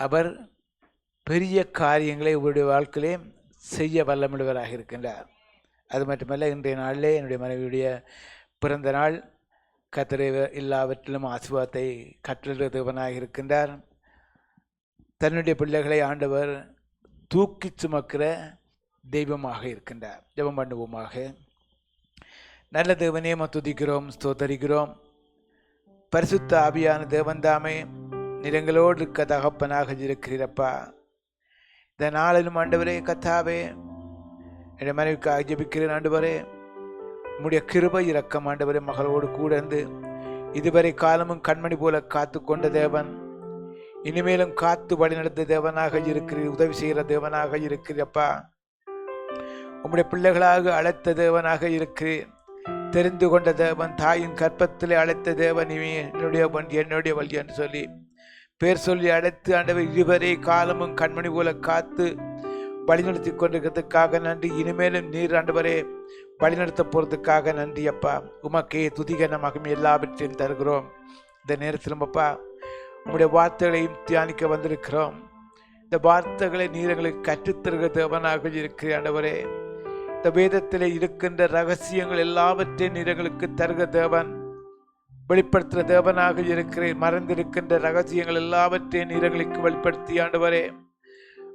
அவர் பெரிய காரியங்களை உங்களுடைய வாழ்க்கையிலே செய்ய வல்லமுள்ளவராக இருக்கின்றார். அது மட்டுமல்ல, இன்றைய நாளிலே என்னுடைய மனைவியுடைய பிறந்த நாள். கர்த்தர் எல்லாவற்றிலும் ஆசீர்வாதத்தை கட்டளையிடுவனாக இருக்கின்றார். தன்னுடைய பிள்ளைகளை ஆண்டவர் தூக்கி சுமக்கிற தெய்வமாக இருக்கின்றார். ஜெபம் பண்ணுவோமாக. நல்ல தேவனே, துதிக்கிறோம், ஸ்தோத்தரிக்கிறோம். பரிசுத்த ஆவியான தேவன்தாமே நிறங்களோடு இருக்க தகப்பனாக இருக்கிறீரப்பா. இந்த நாளிலும் ஆண்டவரே கத்தாவே, என்னுடைய மனைவிக்காக ஜெபிக்கிறேன் ஆண்டவரே. உம்முடைய கிருபை இரக்கம் ஆண்டவரே மகளோடு கூட இருந்து இதுவரை காலமும் கண்மணி போல காத்து கொண்ட தேவன், இனிமேலும் காத்து வழிநடத்த தேவனாக இருக்கிறீர். உதவி செய்கிற தேவனாக இருக்கிறப்பா. உம்முடைய பிள்ளைகளாக அழைத்த தேவனாக இருக்கிறீர். தெரிந்து கொண்ட தேவன், தாயின் கற்பத்திலே அழைத்த தேவன், என்னுடைய வழி என்று சொல்லி பேர் சொல்லி அழைத்து ஆண்டவர் இதுவரை காலமும் கண்மணி போல காத்து வழிநடத்தி கொண்டிருக்கிறதுக்காக நன்றி. இனிமேலும் நீர் ஆண்டவரே வழிநடத்த போறதுக்காக நன்றி அப்பா. உமக்கே துதிகன மகிமை எல்லாவற்றையும் தருகிறோம். இந்த நேரத்திலும் அப்பா உம்முடைய வார்த்தைகளையும் தியானிக்க வந்திருக்கிறோம். இந்த வார்த்தைகளை நீர் எங்களுக்கு கற்றுத்தருகிற தேவனாக இருக்கிற ஆண்டவரே. இந்த வேதத்தில் இருக்கின்ற ரகசியங்கள் எல்லாவற்றையும் நீர் எங்களுக்கு தருகிற தேவன், வெளிப்படுத்துகிற தேவனாக இருக்கிறேன். மறைந்திருக்கின்ற ரகசியங்கள் எல்லாவற்றையும் நீர் எங்களுக்கு வெளிப்படுத்தி ஆண்டவரே,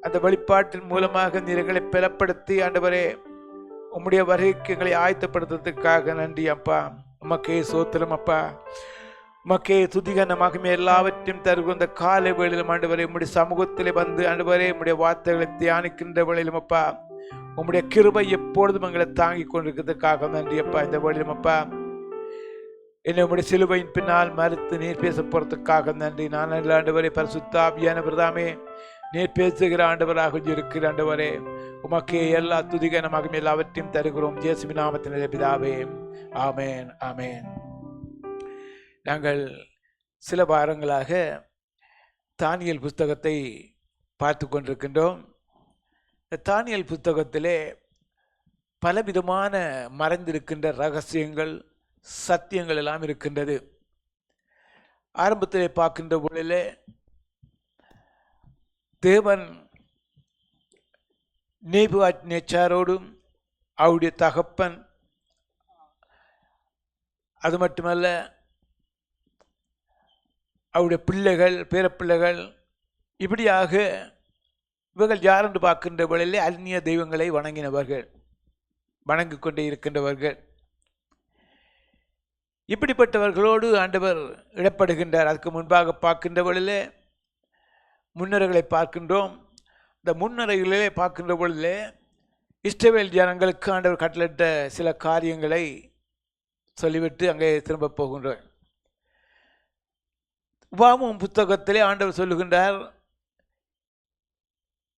அந்த வெளிப்பாட்டின் மூலமாக நீர் எங்களை பலப்படுத்தி ஆண்டவரே உம்முடைய வருகைக்கு எங்களை ஆயத்தப்படுத்துறதுக்காக நன்றி அப்பா. உமக்கே சோத்திரம் அப்பா. உமக்கே துதிகன மகிமை எல்லாவற்றையும் தருகிற இந்த காலை வேளையிலும் ஆண்டவரே உம்முடைய சமூகத்திலே வந்து ஆண்டவரே உம்முடைய வார்த்தைகளை தியானிக்கின்ற வேளையிலும் அப்பா உம்முடைய கிருபை எப்பொழுதும் எங்களை தாங்கி கொண்டிருக்கிறதுக்காக நன்றி அப்பா. இந்த வேளையிலும் அப்பா என்னை உம்முடைய சிலுவையின் பின்னால் மறுத்து நீர் பேச போறதுக்காக நன்றி. நான் ஆண்டவரே பரிசுத்த ஆவியானவர் தாமே நீர் பேசுகிற ஆண்டவராக இருக்கிற ஆண்டவரே உமக்கே எல்லா துதிகன மகிமை எல்லாவற்றையும் தருகிறோம். இயேசுவின் நாமத்திலே பிதாவே, ஆமேன், ஆமேன். நாங்கள் சில வாரங்களாக தானியேல் புஸ்தகத்தை பார்த்து கொண்டிருக்கின்றோம். தானியேல் புஸ்தகத்திலே பலவிதமான மறைந்திருக்கின்ற ரகசியங்கள், சத்தியங்கள் எல்லாம் இருக்கின்றது. ஆரம்பத்திலே பார்க்கின்ற பொழுதிலே தேவன் நேபுகாத்நேச்சாரோடும் அவருடைய தகப்பன், அது மட்டுமல்ல அவருடைய பிள்ளைகள், பேரப்பிள்ளைகள், இப்படியாக இவர்கள் யார் என்று பார்க்கின்ற வேளையிலே அந்நிய தெய்வங்களை வணங்கினவர்கள், வணங்கி கொண்டே இருக்கின்றவர்கள். இப்படிப்பட்டவர்களோடு ஆண்டவர் இடப்படுகின்றார். அதுக்கு முன்பாக பார்க்கின்ற வேளையிலே முன்னரைகளை பார்க்கின்றோம். இந்த முன்னரைகளிலே பார்க்கின்ற பொழுதிலே இஸ்ரவேல் ஜனங்களுக்கு ஆண்டவர் கட்டளையிட்ட சில காரியங்களை சொல்லிவிட்டு அங்கே திரும்ப போகின்றோம். உபாகமம் புத்தகத்திலே ஆண்டவர் சொல்லுகின்றார்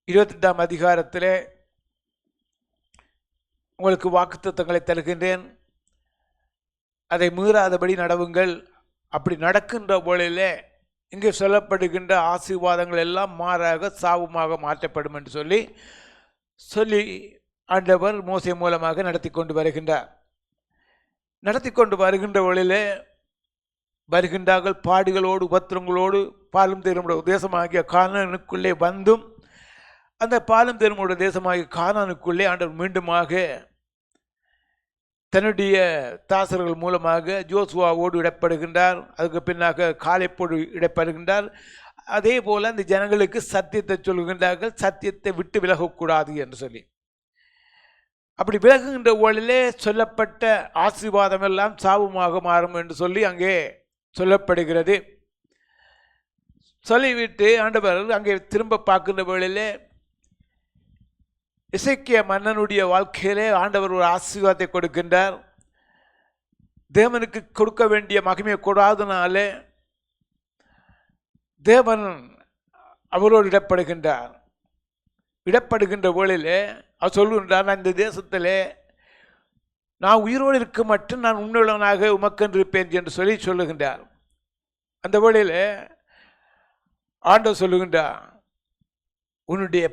28ஆம் அதிகாரத்திலே, உங்களுக்கு வாக்குத்தத்தங்களை தருகின்றேன், அதை மீறாதபடி நடவுங்கள். அப்படி நடக்கின்ற பொழுதிலே இங்கே சொல்லப்படுகின்ற ஆசீர்வாதங்கள் எல்லாம் மாறாக சாவுமாக மாற்றப்படும் என்று சொல்லி ஆண்டவர் மோசே மூலமாக நடத்தி கொண்டு வருகின்றார். நடத்தி கொண்டு வருகின்ற வழியிலே வருகின்றார்கள் பாடுகளோடு உபத்திரங்களோடு. பாலும் தேனுடைய தேசமாகிய கானானுக்குள்ளே வந்தும் அந்த பாலும் தேனுடைய தேசமாகிய கானானுக்குள்ளே ஆண்டவர் மீண்டுமாக தன்னுடைய தாசர்கள் மூலமாக ஜோசுவாவோடு இடப்படுகின்றார். அதுக்கு பின்னாக காலேப்போடு இடப்படுகின்றார். அதே போல் அந்த ஜனங்களுக்கு சத்தியத்தை சொல்கின்றார்கள், சத்தியத்தை விட்டு விலகக்கூடாது என்று சொல்லி. அப்படி விலகுகின்ற ஊழலே சொல்லப்பட்ட ஆசீர்வாதம் எல்லாம் சாபமாக மாறும் என்று சொல்லி அங்கே சொல்லப்படுகிறது. சொல்லிவிட்டு ஆண்டவர் அங்கே திரும்ப பார்க்கின்ற வேளையிலே எசேக்கியா மன்னனுடைய வாழ்க்கையிலே ஆண்டவர் ஒரு ஆசீர்வாதத்தை கொடுக்கின்றார். தேவனுக்கு கொடுக்க வேண்டிய மகிமையை கொடாதனாலே தேவன் அவரோடு இடப்படுகின்றார். இடப்படுகின்ற வேளையிலே அவர் சொல்லுகின்றார், நான் இந்த தேசத்திலே நான் உயிரோடு இருக்க மட்டும் நான் உண்மையுள்ளவனாக உமக்கென்று இருப்பேன் என்று சொல்லுகின்றார். அந்த வேளையிலே ஆண்டவர் சொல்லுகின்றார், உன்னுடைய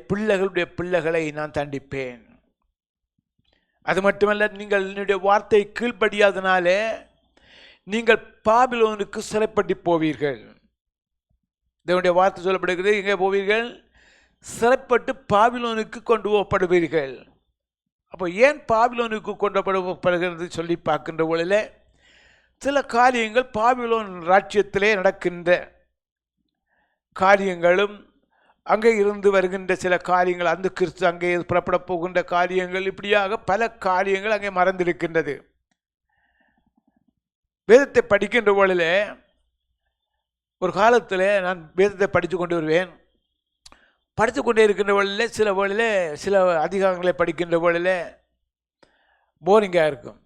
பிள்ளைகளை நான் தண்டிப்பேன். அது மட்டுமல்ல, நீங்கள் என்னுடைய வார்த்தை கீழ்ப்படியாதனாலே நீங்கள் பாபிலோனுக்கு சிறைப்பட்டு போவீர்கள். தேவனுடைய வார்த்தை சொல்லப்படுகிறது, எங்கே போவீர்கள்? சிறைப்பட்டு பாபிலோனுக்கு கொண்டு போகப்படுவீர்கள். அப்போ ஏன் பாபிலோனுக்கு கொண்டு போகப்படுகிறது சொல்லி பார்க்கின்ற பொழுதில் சில காரியங்கள் பாபிலோன் ராஜ்யத்திலே நடக்கின்ற காரியங்களும் அங்கே இருந்து வருகின்ற சில காரியங்கள், அந்த கிறிஸ்து அங்கே புறப்பட போகின்ற காரியங்கள், இப்படியாக பல காரியங்கள் அங்கே மறந்திருக்கின்றது. வேதத்தை படிக்கின்ற பொழுதில் ஒரு காலத்தில் நான் வேதத்தை படித்து கொண்டு வருவேன். படித்து கொண்டே இருக்கின்ற வழியில் சில வழியில் சில அதிகாரங்களை படிக்கின்ற வழியில் போரிங்காக இருக்கும்.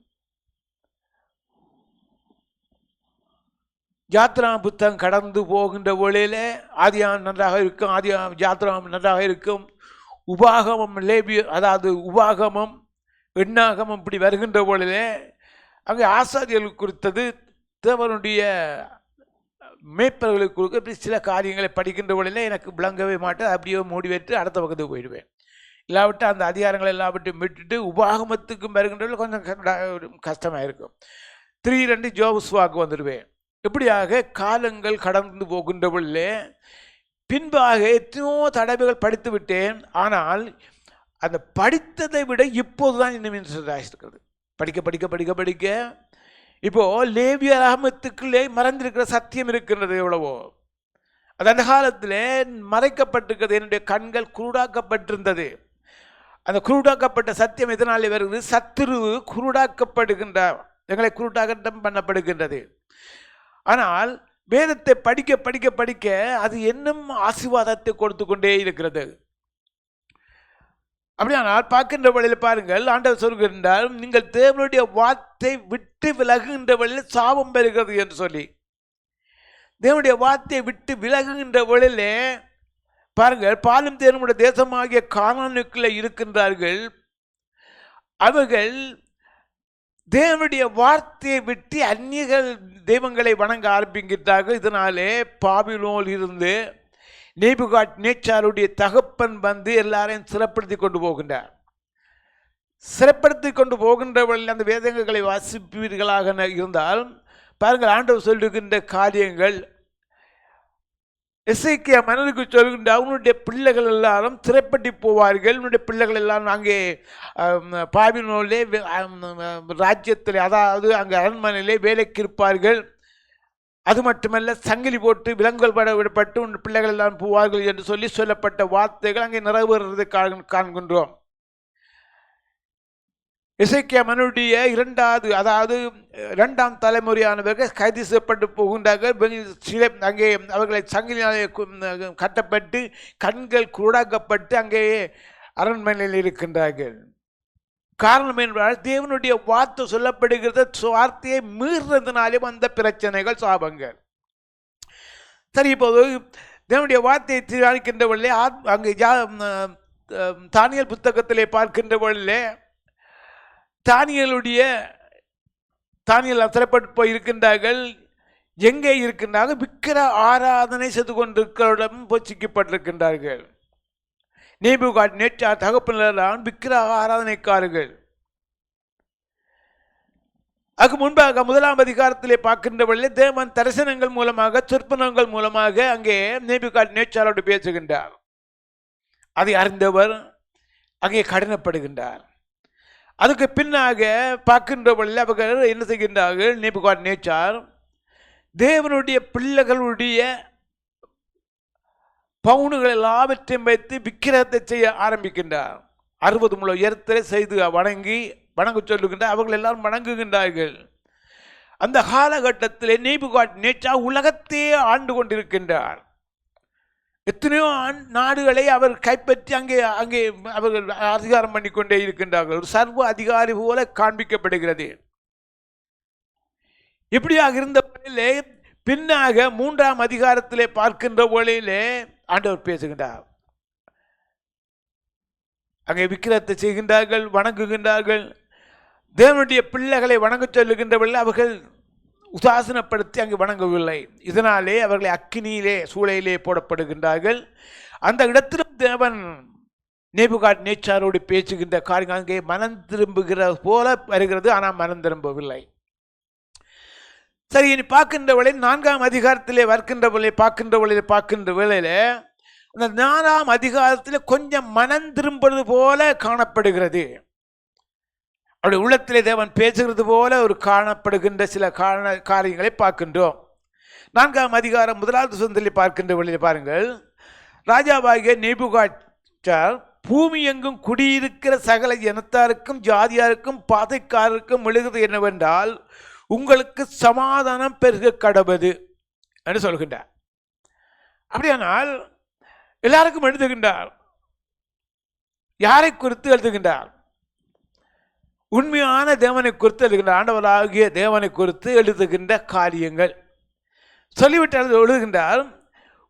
யாத்ரா புத்தகம் கடந்து போகின்ற வழியில் ஆதியாகமம் நன்றாக இருக்கும், யாத்ராகமம் நன்றாக இருக்கும், உபாகமம் அதாவது உபாகமம் எண்ணாகமம் இப்படி வருகின்ற வழியில் அங்கே ஆசாரியர்கள் குறித்தது, தேவனுடைய மேய்ப்பர்களுக்கு கொடுக்க இப்படி சில காரியங்களை படிக்கின்ற வழியில் எனக்கு விளங்கவே மாட்டேன். அப்படியே மூடி வைத்து அடுத்த பக்கத்துக்கு போயிடுவேன். இல்லாவிட்டு அந்த அதிகாரங்கள் எல்லாவற்றையும் விட்டுட்டு உபாகமத்துக்கும் வருகின்றவர்கள் கொஞ்சம் கஷ்டமாக இருக்கும். 3:2 ஜோசுவாக்கு வந்துடுவேன். இப்படியாக காலங்கள் கடந்து போகின்ற வழியில் பின்பாக எத்தனையோ தடவைகள் படித்து விட்டேன். ஆனால் அந்த படித்ததை விட இப்போதுதான் இன்னும் இன்ட்ரெஸ்டாக இருக்கிறது. படிக்க படிக்க படிக்க படிக்க இப்போ லேவியராகமத்துக்குள்ளே மறைந்திருக்கிற சத்தியம் இருக்கின்றது எவ்வளவோ. அது அந்த காலத்தில் மறைக்கப்பட்டிருக்கிறது. என்னுடைய கண்கள் குருடாக்கப்பட்டிருந்தது. அந்த குருடாக்கப்பட்ட சத்தியம் எதனாலே வருகிறது? சத்துரு குருடாக்கப்படுகின்றார், எங்களை குருடாக்கம் பண்ணப்படுகின்றது. ஆனால் வேதத்தை படிக்க படிக்க படிக்க அது இன்னும் ஆசீர்வாதத்தை கொடுத்து கொண்டே இருக்கிறது. அப்படியானால் பார்க்கின்ற வழியில் பாருங்கள், ஆண்டவர் சொல்கின்றார், நீங்கள் தேவனுடைய வார்த்தை விட்டு விலகுகின்ற வழியில் சாபம் பெறுகிறது என்று சொல்லி. தேவனுடைய வார்த்தையை விட்டு விலகுகின்ற வழியிலே பாருங்கள், பாலும் தேவனுடைய தேசமாகிய கானானுக்குள்ளே இருக்கின்றார்கள். அவர்கள் தேவனுடைய வார்த்தையை விட்டு அந்நியர்கள் தெய்வங்களை வணங்க ஆரம்பிக்கின்றார்கள். இதனாலே பாபிலோனில் இருந்து நேபுகாத்நேச்சாருடைய தகப்பன் வந்து எல்லாரையும் சிறைப்படுத்தி கொண்டு போகின்றார். சிறைப்படுத்தி கொண்டு போகின்றவர்கள் அந்த வேதங்களை வாசிப்பீர்களாக இருந்தால் பாருங்கள், ஆண்டவர் சொல்லுகின்ற காரியங்கள் எசேக்கியா மன்னனுக்கு சொல்கின்ற அவனுடைய பிள்ளைகள் எல்லாரும் சிறைப்பட்டு போவார்கள். அவனுடைய பிள்ளைகள் எல்லாம் அங்கே பாபிலோனிலே ராஜ்யத்தில், அதாவது அங்கே அரண்மனையிலே வேலைக்கு இருப்பார்கள். அது மட்டுமல்ல, சங்கிலி போட்டு விலங்குகள் விடப்பட்டு உன் பிள்ளைகள் எல்லாம் போவார்கள் என்று சொல்லி சொல்லப்பட்ட வார்த்தைகள் அங்கே நிறைவேறுவதை காண்கின்றோம். எசேக்கியா மன்னனுடைய இரண்டாம் தலைமுறையானவர்கள் கைது செய்யப்பட்டு போகின்றார்கள். அங்கே அவர்களை சங்கிலியாலே கட்டப்பட்டு கண்கள் குருடாக்கப்பட்டு அங்கே அரண்மனையில் இருக்கின்றார்கள். காரணம் என்றால் தேவனுடைய வார்த்தை சொல்லப்படுகிறது, வார்த்தையை மீறுறதுனாலே வந்த பிரச்சனைகள், சாபங்கள். சரி, இப்போது தேவனுடைய வார்த்தையை தீர்மானிக்கின்றவர்களே அங்கே தானியேல் புத்தகத்திலே பார்க்கின்றவர்களே தானியேல் சிறைப்பட்டு போய் இருக்கின்றார்கள். எங்கே இருக்கின்றார்கள்? விக்கிர ஆராதனை செய்து கொண்டிருக்கிறவரிடம் சிக்கப்பட்டிருக்கின்றார்கள். நேபுகாத்நேச்சார் தகப்பனெல்லாம் விக்கிர ஆராதனைக்காரர்கள். அதுக்கு முன்பாக 1ஆம் அதிகாரத்திலே பார்க்கின்றவர்களே தேவன் தரிசனங்கள் மூலமாக, சொற்பனங்கள் மூலமாக அங்கே நேபுகாத்நேச்சாரோடு பேசுகின்றார். அதை அறிந்தவர் அங்கே கடினப்படுகின்றார். அதுக்கு பின்னாக பார்க்கின்றவர்கள் அவர்கள் என்ன செய்கின்றார்கள்? நேபுகாத்நேச்சார் தேவனுடைய பிள்ளைகளுடைய பவுனுகள் எல்லாவற்றையும் வைத்து விக்கிரகத்தை செய்ய ஆரம்பிக்கின்றார். 60 முழ உயரத்திலே செய்து வணங்க சொல்லுகின்றார். அவர்கள் எல்லாரும் வணங்குகின்றார்கள். அந்த காலகட்டத்திலே நேபுகாத்நேச்சார் உலகத்தையே ஆண்டு கொண்டிருக்கின்றார். எத்தனையோ நாடுகளை அவர் கைப்பற்றி அங்கே அவர்கள் அதிகாரம் பண்ணி கொண்டே இருக்கின்றார்கள். ஒரு சர்வ அதிகாரி போல காண்பிக்கப்படுகிறது. இப்படியாக இருந்த வழியிலே பின்னாக 3ஆம் அதிகாரத்திலே பார்க்கின்ற வழியிலே ஆண்டவர் பேசுகின்றார். அங்கே விக்கிரகத்தை செய்கின்றார்கள், வணங்குகின்றார்கள். தேவனுடைய பிள்ளைகளை வணங்க சொல்லுகின்றவர்கள் அவர்கள் உதாசீனப்படுத்தி அங்கு வணங்கவில்லை. இதனாலே அவர்களை அக்கினியிலே சூளையிலே போடப்படுகின்றார்கள். அந்த இடத்திலும் தேவன் நேபுகாத்நேச்சாரோடு பேசுகின்ற காரியம் அங்கே மனம் திரும்புகிற போல வருகிறது. ஆனால் மனம் திரும்பவில்லை. சரி, இனி பார்க்கின்ற வேளையில் 4ஆம் அதிகாரத்திலே பார்க்கின்ற வேளையில அந்த 4ஆம் அதிகாரத்தில் கொஞ்சம் மனம் திரும்புவது போல காணப்படுகிறது. அவருடைய உள்ளத்திலே தேவன் பேசுகிறது போல ஒரு காணப்படுகின்ற சில காரியங்களை பார்க்கின்றோம். 4ஆம் அதிகாரம் 1வது வசனத்தில் பார்க்கின்ற வேளையில் பாருங்கள், ராஜாவாகிய நேபுகாத்நேச்சார் பூமி எங்கும் குடியிருக்கிற சகல இனத்தாருக்கும் ஜாதியாருக்கும் பாதைக்காரருக்கும் எழுகிறது என்னவென்றால், உங்களுக்கு சமாதானம் பெருக கடவது என்று சொல்கின்றார். அப்படியானால் எல்லாருக்கும் எழுதுகின்றார். யாரை குறித்து எழுதுகின்றார்? உண்மையான தேவனை குறித்து எழுதுகின்றார். ஆண்டவராகிய தேவனை குறித்து எழுதுகின்ற காரியங்கள் சொல்லிவிட்டு எழுதுகின்றார்,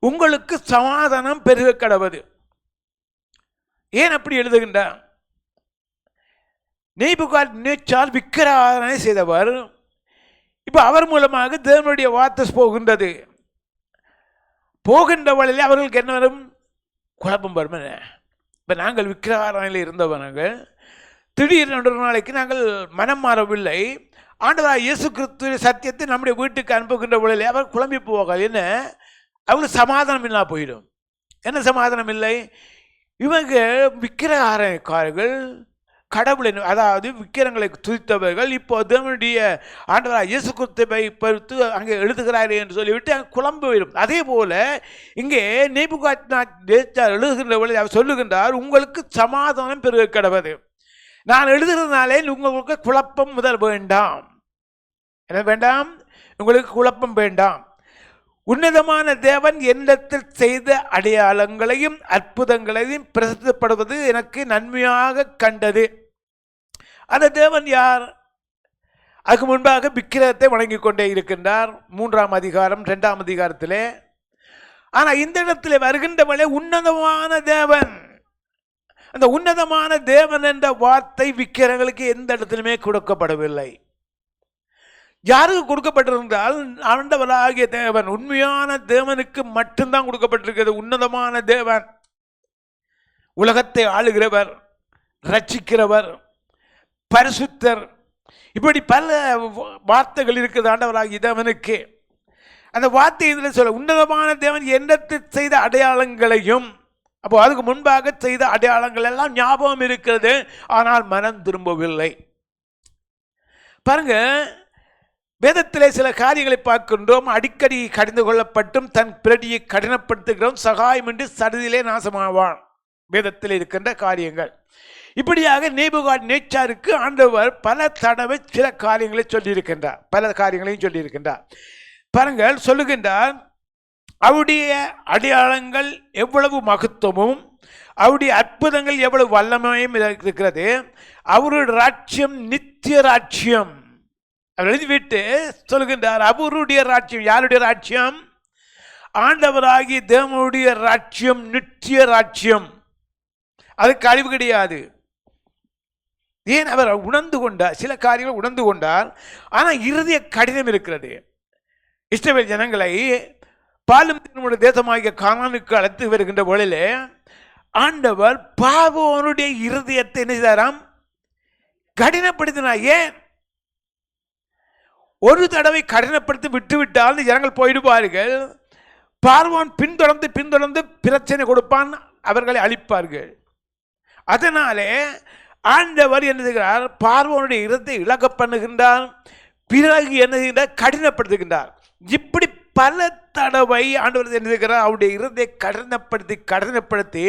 உங்களுக்கு சமாதானம் பெருக கடவது. ஏன் அப்படி எழுதுகின்றார்? நேபுகாத்நேச்சார் விக்கிரகாராதனை செய்தவர். இப்போ அவர் மூலமாக தேவனுடைய வார்த்தை போகின்றது. போகின்ற வழியில் அவர்களுக்கு என்ன வரும்? குழப்பம் வரும். இப்போ நாங்கள் விக்கிரகாராதனையில் இருந்தவர்கள் திடீர்னு ஒரு நாளைக்கு நாங்கள் மனம் மாறவில்லை. ஆண்டவராகிய இயேசு கிறிஸ்துவின் சத்தியத்தை நம்முடைய வீட்டுக்கு அனுப்புகின்ற வழியில் அவர் குழம்பி போவார்கள். என்ன, அவங்களுக்கு சமாதானம் இல்லாமல் போயிடும். என்ன சமாதானம் இல்லை? இவங்க விக்கிரகாரக்காரர்கள், கடவுளை அதாவது விக்கிரங்களை துதித்தவர்கள் இப்போ தேவனுடைய ஆண்டவராகிய இயேசு கிறிஸ்துவை பொறுத்து அங்கே எழுதுகிறார்கள் என்று சொல்லிவிட்டு அங்கே குழம்பு வரும். அதே போல இங்கே நேபுகாத்நேச்சார் எழுதுகின்ற வழி அவர் சொல்லுகின்றார், உங்களுக்கு சமாதானம் பெருக கடவது. நான் எழுதுகிறதுனாலே உங்களுக்கு குழப்பம் முதல் வேண்டாம். என்ன வேண்டாம்? உங்களுக்கு குழப்பம் வேண்டாம். உன்னதமான தேவன் என்னிடத்தில் செய்த அடையாளங்களையும் அற்புதங்களையும் பிரசித்தப்படுவது எனக்கு நன்மையாக கண்டது. அந்த தேவன் யார்? அதுக்கு முன்பாக விக்கிரகத்தை வணங்கி கொண்டே இருக்கின்றார் 3ஆம் அதிகாரம் 2ஆம் அதிகாரத்திலே. ஆனால் இந்த இடத்துல வருகின்றவளே உன்னதமான தேவன். அந்த உன்னதமான தேவன் என்ற வார்த்தை விக்கிரங்களுக்கு எந்த இடத்திலுமே கொடுக்கப்படவில்லை. யாருக்கு கொடுக்கப்பட்டிருந்தால் ஆண்டவராகிய தேவன், உண்மையான தேவனுக்கு மட்டும்தான் கொடுக்கப்பட்டிருக்கிறது. உன்னதமான தேவன், உலகத்தை ஆளுகிறவர், ரட்சிக்கிறவர், பரிசுத்தர், இப்படி பல வார்த்தைகள் இருக்கிறது ஆண்டவராகிய தேவனுக்கு. அந்த வார்த்தை இதில் சொல்ல, உன்னதமான தேவன் என்னத்தில் செய்த அடையாளங்களையும், அப்போ அதுக்கு முன்பாக செய்த அடையாளங்கள் எல்லாம் ஞாபகம் இருக்கிறது, ஆனால் மனம் திரும்பவில்லை. பாருங்க, வேதத்திலே சில காரியங்களை பார்க்கின்றோம். அடிக்கடி கடிந்து கொள்ளப்பட்டும் தன் பிரடியை கடினப்படுத்துகிறோம், சகாயமின்றி சடுதியிலே நாசமாவான். வேதத்தில் இருக்கின்ற காரியங்கள் இப்படியாக நேபுகாத்நேச்சாருக்கு ஆண்டவர் பல தடவை சில காரியங்களை சொல்லியிருக்கின்றார், பல காரியங்களையும் சொல்லியிருக்கின்றார். பாருங்கள், சொல்லுகின்றார், அவருடைய அடையாளங்கள் எவ்வளவு மகத்துவமும் அவருடைய அற்புதங்கள் எவ்வளவு வல்லமையும் இருக்கிறது. அவருடைய ராஜ்யம் நித்திய ராஜ்யம். அவர் எழுதிவிட்டு சொல்கின்றார், அவருடைய ராஜ்யம். யாருடைய ராஜ்யம்? ஆண்டவராகிய தேவனுடைய ராஜ்யம் நித்திய ராஜ்யம். அதுக்கு அழிவு கிடையாது. ஏன்? அவர் உணர்ந்து கொண்டார், சில காரியங்கள் உணர்ந்து கொண்டார். ஆனால் இருதய கடினம் இருக்கிறது. இஸ்ரவேல் ஜனங்களை பாலும் தேனுடைய தேசமாகிய கானானுக்கு அழைத்து வருகின்ற வேளையிலே ஆண்டவர் பார்வோனுடைய இருதயத்தை என்ன செய்தாராம்? கடினப்படுத்தினார். ஏன்? ஒரு தடவை கடினப்படுத்தி விட்டுவிட்டால் ஜனங்கள் போயிடுவார்கள். பார்வோன் பின்தொடர்ந்து பிரச்சனை கொடுப்பான், அவர்களை அழிப்பார்கள். அதனாலே ஆண்டவர் என்ன செய்கிறார்? பார்வோனுடைய இருதயத்தை இழக்க பண்ணுகின்றார். பிறகு என்ன செய்கின்றார்? கடினப்படுத்துகின்றார். இப்படி பல தடவை ஆண்டவர் என்ன செய்கிறார்? அவருடைய இருதயத்தை கடினப்படுத்தி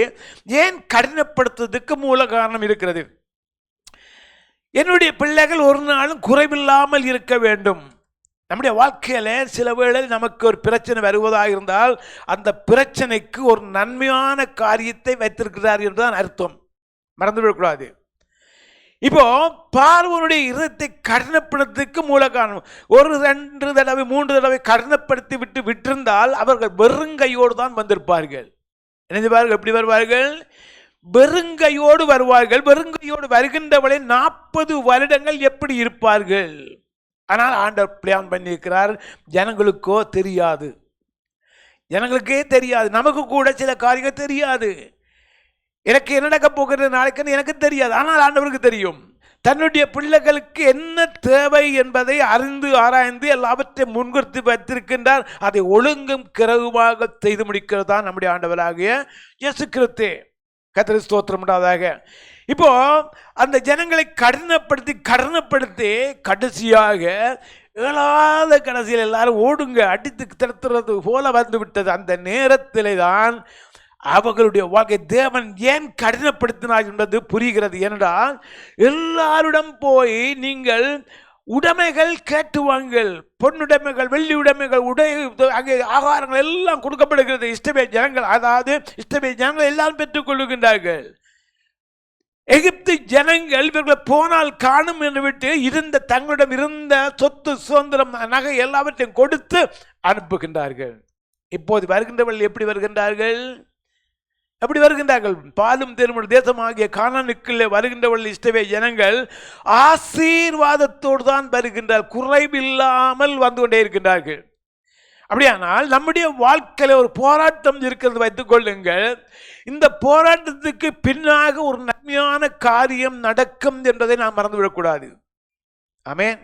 ஏன் கடினப்படுத்துவதற்கு மூல காரணம் இருக்கிறது. என்னுடைய பிள்ளைகள் ஒரு நாளும் குறைவில்லாமல் இருக்க வேண்டும். நம்முடைய வாழ்க்கையில் சில வேளை நமக்கு ஒரு பிரச்சனை வருவதாக இருந்தால் அந்த பிரச்சனைக்கு ஒரு நன்மையான காரியத்தை வைத்திருக்கிறார் என்றுதான் அர்த்தம். மறந்துவிடக்கூடாது. இப்போ பார்வோனுடைய இருதயத்தை கடினப்படுத்துவதற்கு மூல காரணம், ஒரு 2 தடவை 3 தடவை கடினப்படுத்தி விட்டிருந்தால் அவர்கள் வெறுங்கையோடு தான் வந்திருப்பார்கள். நினைப்பார்கள், எப்படி வருவார்கள்? வெறுங்கையோடு வருவார்கள். வெறுங்கையோடு வருகின்றவளை 40 வருடங்கள் எப்படி இருப்பார்கள்? ஆனால் ஆண்டவர் பிளான் பண்ணியிருக்கிறார். ஜனங்களுக்கோ தெரியாது, ஜனங்களுக்கே தெரியாது. நமக்கு கூட சில காரியங்கள் தெரியாது. எனக்கு என்ன நடக்க போகிறது நாளைக்குன்னு எனக்கு தெரியாது, ஆனால் ஆண்டவருக்கு தெரியும். தன்னுடைய பிள்ளைகளுக்கு என்ன தேவை என்பதை அறிந்து ஆராய்ந்து எல்லாவற்றையும் முன்குறித்து வைத்திருக்கின்றார். அதை ஒழுங்கும் கிரகுமாக செய்து முடிக்கிறது தான் நம்முடைய ஆண்டவராகிய இயேசு கிறிஸ்து. கர்த்தருக்கு ஸ்தோத்திரம் உண்டாவதாக. இப்போ அந்த ஜனங்களை கடினப்படுத்தி கடைசியாக ஏழாத கடைசியில் எல்லாரும் ஓடுங்க அடித்து திறத்துறது போல வந்து விட்டது. அந்த நேரத்திலே தான் அவர்களுடைய வாழ்க்கை தேவன் ஏன் கடினப்படுத்தினார் என்பது புரிகிறது. ஏனென்றால் எல்லாரிடம் போய் நீங்கள் உடைமைகள் கேட்டு வாங்கள், பொன்னுடைமைகள், வெள்ளி உடைமைகள், அங்கே ஆகாரங்கள் எல்லாம் கொடுக்கப்படுகிறது. இஸ்ரவேல் ஜனங்கள், அதாவது இஸ்ரவேல் ஜனங்கள் எல்லாம் பெற்றுக் கொள்ளுகின்றார்கள். எகிப்து ஜனங்கள் இவர்களை போனால் காணும் என்று விட்டு தங்களிடம் இருந்த சொத்து, சுதந்திரம், நகை எல்லாவற்றையும் கொடுத்து அனுப்புகின்றார்கள். இப்போது வருகின்றவர்கள் எப்படி வருகின்றார்கள்? பாலும் தேனும் தேசமாகிய கானானுக்குள்ளே வருகின்றவர்கள் இஸ்ரவேல் ஜனங்கள் ஆசீர்வாதத்தோடு தான் வருகின்றார், குறைவில்லாமல் வந்து கொண்டே இருக்கின்றார்கள். அப்படியானால் நம்முடைய வாழ்க்கையில ஒரு போராட்டம் இருக்கிறது வைத்துக் கொள்ளுங்கள். இந்த போராட்டத்துக்கு பின்னாக ஒரு நன்மையான காரியம் நடக்கும் என்பதை நாம் மறந்துவிடக்கூடாது. ஆமென்.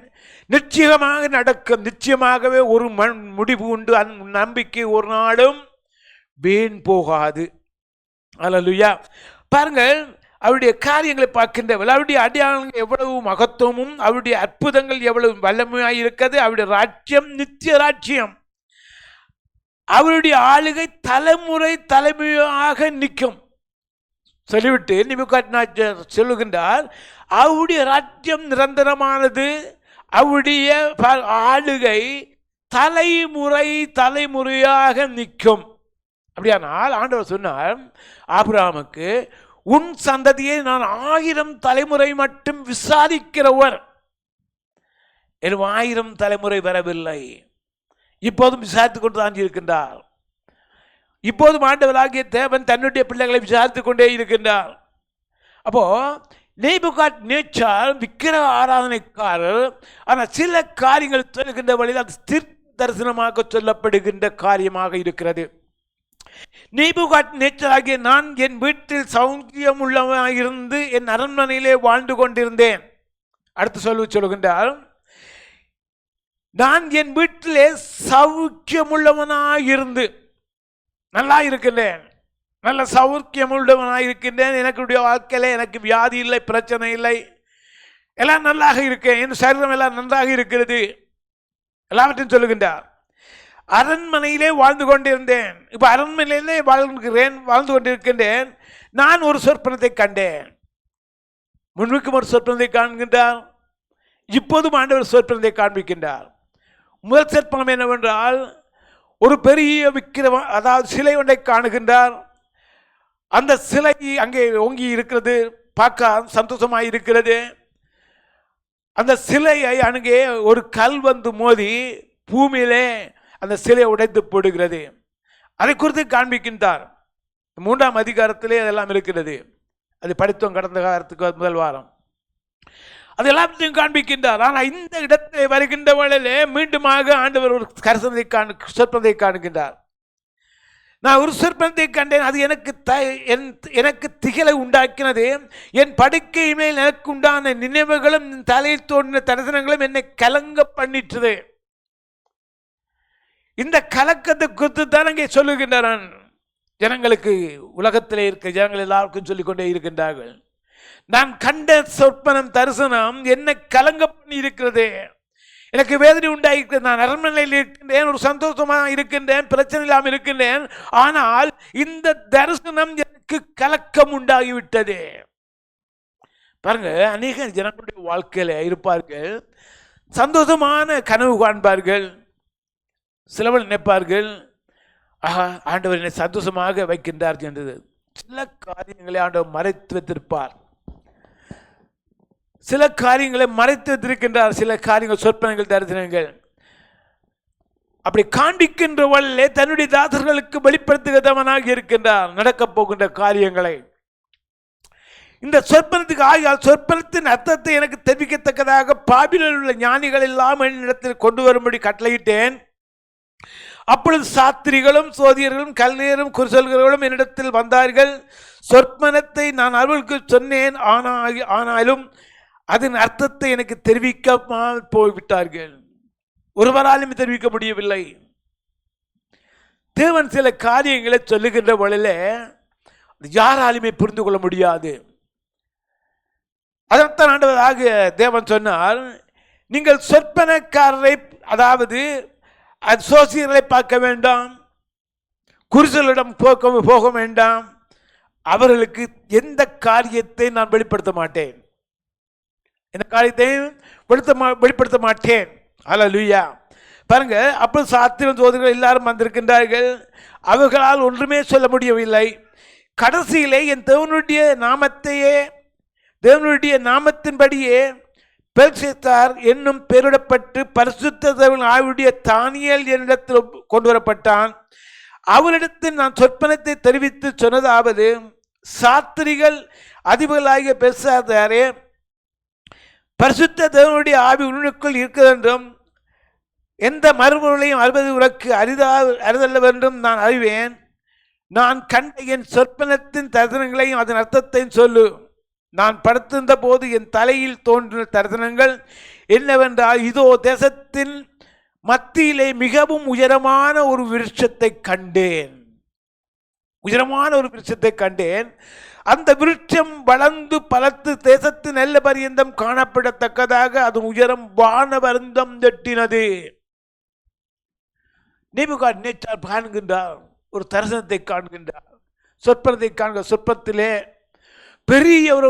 நிச்சயமாக நடக்கும், நிச்சயமாகவே ஒரு முடிவு உண்டு. நம்பிக்கை ஒரு நாளும் வீண் போகாது. அல்லேலூயா. பாருங்கள், அவருடைய காரியங்களை பார்க்கின்றவர்கள், அவருடைய அடையாளங்கள் எவ்வளவு மகத்துவமும், அவருடைய அற்புதங்கள் எவ்வளவு வல்லமையாக இருக்கிறது. அவருடைய ராஜ்யம் நித்திய ராஜ்யம். அவருடைய ஆளுகை தலைமுறையாக நிற்கும் சொல்லிவிட்டு நேபுகாத்நேச்சர் சொல்லுகின்றார், அவருடைய ராஜ்யம் நிரந்தரமானது, அவருடைய ஆளுகை தலைமுறையாக நிற்கும். அப்படியானால் ஆண்டவர் சொன்னார் ஆபிரகாமுக்கு, உன் சந்ததியை நான் 1000 தலைமுறை மட்டும் விசாரிக்கிறவர். 1000 தலைமுறை வரவில்லை, இப்போதும் விசாரித்துக் கொண்டு தான் இருக்கின்றார். இப்போதும் ஆண்டவராகிய தேவன் தன்னுடைய பிள்ளைகளை விசாரித்துக் கொண்டே இருக்கின்றார். அப்போ நேபுகாத்நேச்சர் விக்கிரக ஆராதனைக்காரர். ஆனால் சில காரியங்கள் சொல்லுகின்ற வழியில் அது தரிசனமாக சொல்லப்படுகின்ற காரியமாக இருக்கிறது. நேபுகாத்நேச்சராகிய நான் என் வீட்டில் சௌக்கியம் உள்ளவனாயிருந்து என் அரண்மனையிலே வாழ்ந்து கொண்டிருந்தேன். அடுத்து சொல்லுகின்றார், நான் என் வீட்டிலே சௌக்கியமுள்ளவனாயிருந்து நல்லா இருக்கின்றேன், நல்ல சௌக்கியமுள்ளவனாயிருக்கின்றேன். எனக்குடைய வாழ்க்கையில எனக்கு வியாதி இல்லை, பிரச்சனை இல்லை, எல்லாம் நல்லாக இருக்கேன், என் சரீரம் எல்லாம் நன்றாக இருக்கிறது, எல்லாவற்றையும் சொல்லுகின்றார். அரண்மனையிலே வாழ்ந்து கொண்டிருந்தேன். இப்ப அரண்மனையிலே வாழ்ந்து கொண்டிருக்கின்றேன். நான் ஒரு சொற்பனத்தை கண்டேன். முன்னுக்கும் ஒரு சொற்பனத்தை காண்கின்றார், இப்போதும் ஆண்டவர் சொற்பனத்தை காண்பிக்கின்றார். முதல் சொற்பனம் என்னவென்றால், ஒரு பெரிய விக்கிரமம், அதாவது சிலை ஒன்றை காணுகின்றார். அந்த சிலை அங்கே ஓங்கி இருக்கிறது, பார்க்க சந்தோஷமாக இருக்கிறது. அந்த சிலையை அங்கே ஒரு கல் வந்து மோதி பூமியிலே அந்த சிலையை உடைத்து போடுகிறது. அதை குறித்து காண்பிக்கின்றார். 3ஆம் அதிகாரத்திலே அதெல்லாம் இருக்கிறது. அது படித்தோம் கடந்த காலத்துக்கு முதல் வாரம். அது எல்லாத்தையும் காண்பிக்கின்றார். ஆனால் இந்த இடத்தை வருகின்ற வேளையிலே மீண்டுமாக ஆண்டவர் ஒரு சொற்பனத்தை காணுகின்றார். நான் ஒரு சொற்பனத்தை கண்டேன், அது எனக்கு திகழை உண்டாக்கினது. என் படுக்கை மேல் எனக்கு உண்டான நினைவுகளும் தலையில் தோன்றின தரிசனங்களும் என்னை கலங்க பண்ணிற்று. இந்த கலக்கத்தை குறித்து தான் அங்கே சொல்லுகின்றான். ஜனங்களுக்கு, உலகத்திலே இருக்க ஜனங்கள் எல்லாருக்கும் சொல்லிக்கொண்டே இருக்கின்றார்கள், நான் கண்ட சொற்பனம் தரிசனம் என்னை கலங்க பண்ணி இருக்கிறது, எனக்கு வேதனை உண்டாயிருக்கிறது. நான் அரண்மனையில் இருக்கின்றேன், ஒரு சந்தோஷமாக இருக்கின்றேன், பிரச்சனை இல்லாமல் இருக்கின்றேன். ஆனால் இந்த தரிசனம் எனக்கு கலக்கம் உண்டாகிவிட்டது. பாருங்க, அநேக ஜனங்களுடைய வாழ்க்கையில இருப்பார்கள், சந்தோஷமான கனவு காண்பார்கள். சிலவள் நினைப்பார்கள், ஆஹா, ஆண்டவர் என்னை சந்தோஷமாக வைக்கின்றார் என்றது. சில காரியங்களை ஆண்டவர் மறைத்து வைத்திருப்பார், சில காரியங்களை மறைத்து வைத்திருக்கின்றார். சில காரியங்கள் சொற்பனங்கள், தரிசனங்கள் அப்படி காண்பிக்கின்றவர்களே தன்னுடைய தாசர்களுக்கு வெளிப்படுத்துகிறவனாக இருக்கின்றார் நடக்கப் போகின்ற காரியங்களை. இந்த சொற்பனத்துக்கு ஆகியால் சொற்பனத்தின் அர்த்தத்தை எனக்கு தெரிவிக்கத்தக்கதாக பாபிலோனில் உள்ள ஞானிகள் எல்லாம் என்னிடத்தில் கொண்டு வரும்படி கட்டளையிட்டேன். அப்பொழுது சாத்திரிகளும் சோதியர்களும் கல்நேரும் குறிசொல்களும் என்னிடத்தில் வந்தார்கள். சொற்பனத்தை நான் அவர்களுக்கு சொன்னேன், ஆனாலும் அதன் அர்த்தத்தை எனக்கு தெரிவிக்காமல் போய்விட்டார்கள். ஒருவராலும் தெரிவிக்க முடியவில்லை. தேவன் சில காரியங்களை சொல்லுகின்ற வழியில யாராலுமே புரிந்து கொள்ள முடியாது. அதற்கான ஆண்டவராக தேவன் சொன்னார், நீங்கள் சொற்பனக்காரரை, அதாவது சோசியர்களை பார்க்க வேண்டாம், குருசலிடம் போக வேண்டாம், அவர்களுக்கு எந்த காரியத்தை நான் வெளிப்படுத்த மாட்டேன், எந்த காரியத்தையும் வெளிப்படுத்த மாட்டேன். அல்லேலூயா. பாருங்க, அப்போ சாத்திரம் சோதர்கள் எல்லாரும் வந்திருக்கின்றார்கள். அவர்களால் ஒன்றுமே சொல்ல முடியவில்லை. கடைசியிலே என் தேவனுடைய நாமத்தின்படியே பெல்ஷாத்சார் என்னும் பெயரிடப்பட்டு பரிசுத்த தேவன் ஆவியுடைய தானியேல் என்னிடத்தில் கொண்டு வரப்பட்டான். அவரிடத்தில் நான் சொற்பனத்தை தெரிவித்து சொன்னதாவது, சாத்திரிகள் அதிபர்களாகிய பெல்ஷாத்சாரே, பரிசுத்த தேவனுடைய ஆவி உன்னுக்குள் இருக்கிறதென்றும் எந்த மறுபொருளையும் அறிவது உனக்கு அறிதல்லவென்றும் நான் அறிவேன். நான் கண்ட என் சொற்பனத்தின் தரிசனங்களையும் அதன் அர்த்தத்தையும் சொல்லு. நான் படுத்திருந்த போது என் தலையில் தோன்றின தரிசனங்கள் என்னவென்றால், இதோ தேசத்தின் மத்தியிலே மிகவும் உயரமான ஒரு விருட்சத்தை கண்டேன். உயரமான ஒரு விருட்சத்தை கண்டேன். அந்த விருட்சம் வளர்ந்து பலத்து தேசத்தின் எல்லை பரியந்தம் காணப்படத்தக்கதாக அதன் உயரம் வானவருந்தம் எட்டினது. நேபுகாத்நேச்சார் காண்கின்றார், ஒரு தரிசனத்தை காண்கின்றார், சொற்பனத்தை காண்க. சொற்பத்திலே பெரிய ஒரு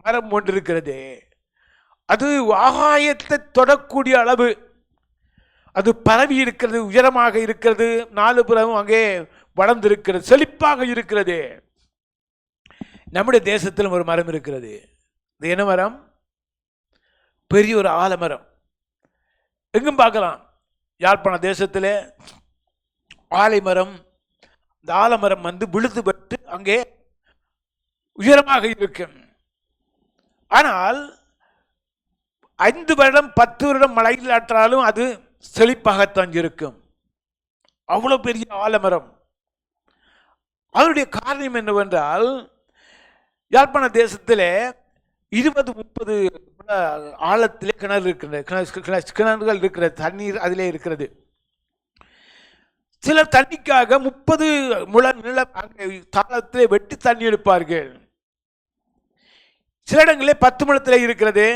மரம் ஒன்றிருக்கிறது. அது ஆகாயத்தை தொடக்கூடிய அளவு அது பரவி இருக்கிறது, உயரமாக இருக்கிறது, நாலு புறமும் அங்கே வளர்ந்திருக்கிறது, செழிப்பாக இருக்கிறது. நம்முடைய தேசத்திலும் ஒரு மரம் இருக்கிறது. இது என்ன மரம்? பெரிய ஒரு ஆலமரம். எங்கும் பார்க்கலாம். யாழ்ப்பாண தேசத்தில் ஆலைமரம், இந்த ஆலமரம் விழுதுபட்டு அங்கே உயரமாக இருக்கும். ஆனால் 5 வருடம் 10 வருடம் மழையில் ஆற்றாலும் அது செழிப்பாகத்தான் இருக்கும். அவ்வளவு பெரிய ஆலமரம். அதனுடைய காரணம் என்னவென்றால், யாழ்ப்பாண தேசத்தில் 20-30 ஆழத்திலே கிணறு இருக்கிறது, கிணறுகள் இருக்கிறது, தண்ணீர் அதிலே இருக்கிறது. சிலர் தண்ணிக்காக 30 முழ நிலம் தாளத்திலே வெட்டி தண்ணி எடுப்பார்கள். சில இடங்களே 10 முழத்திலே இருக்கிறது,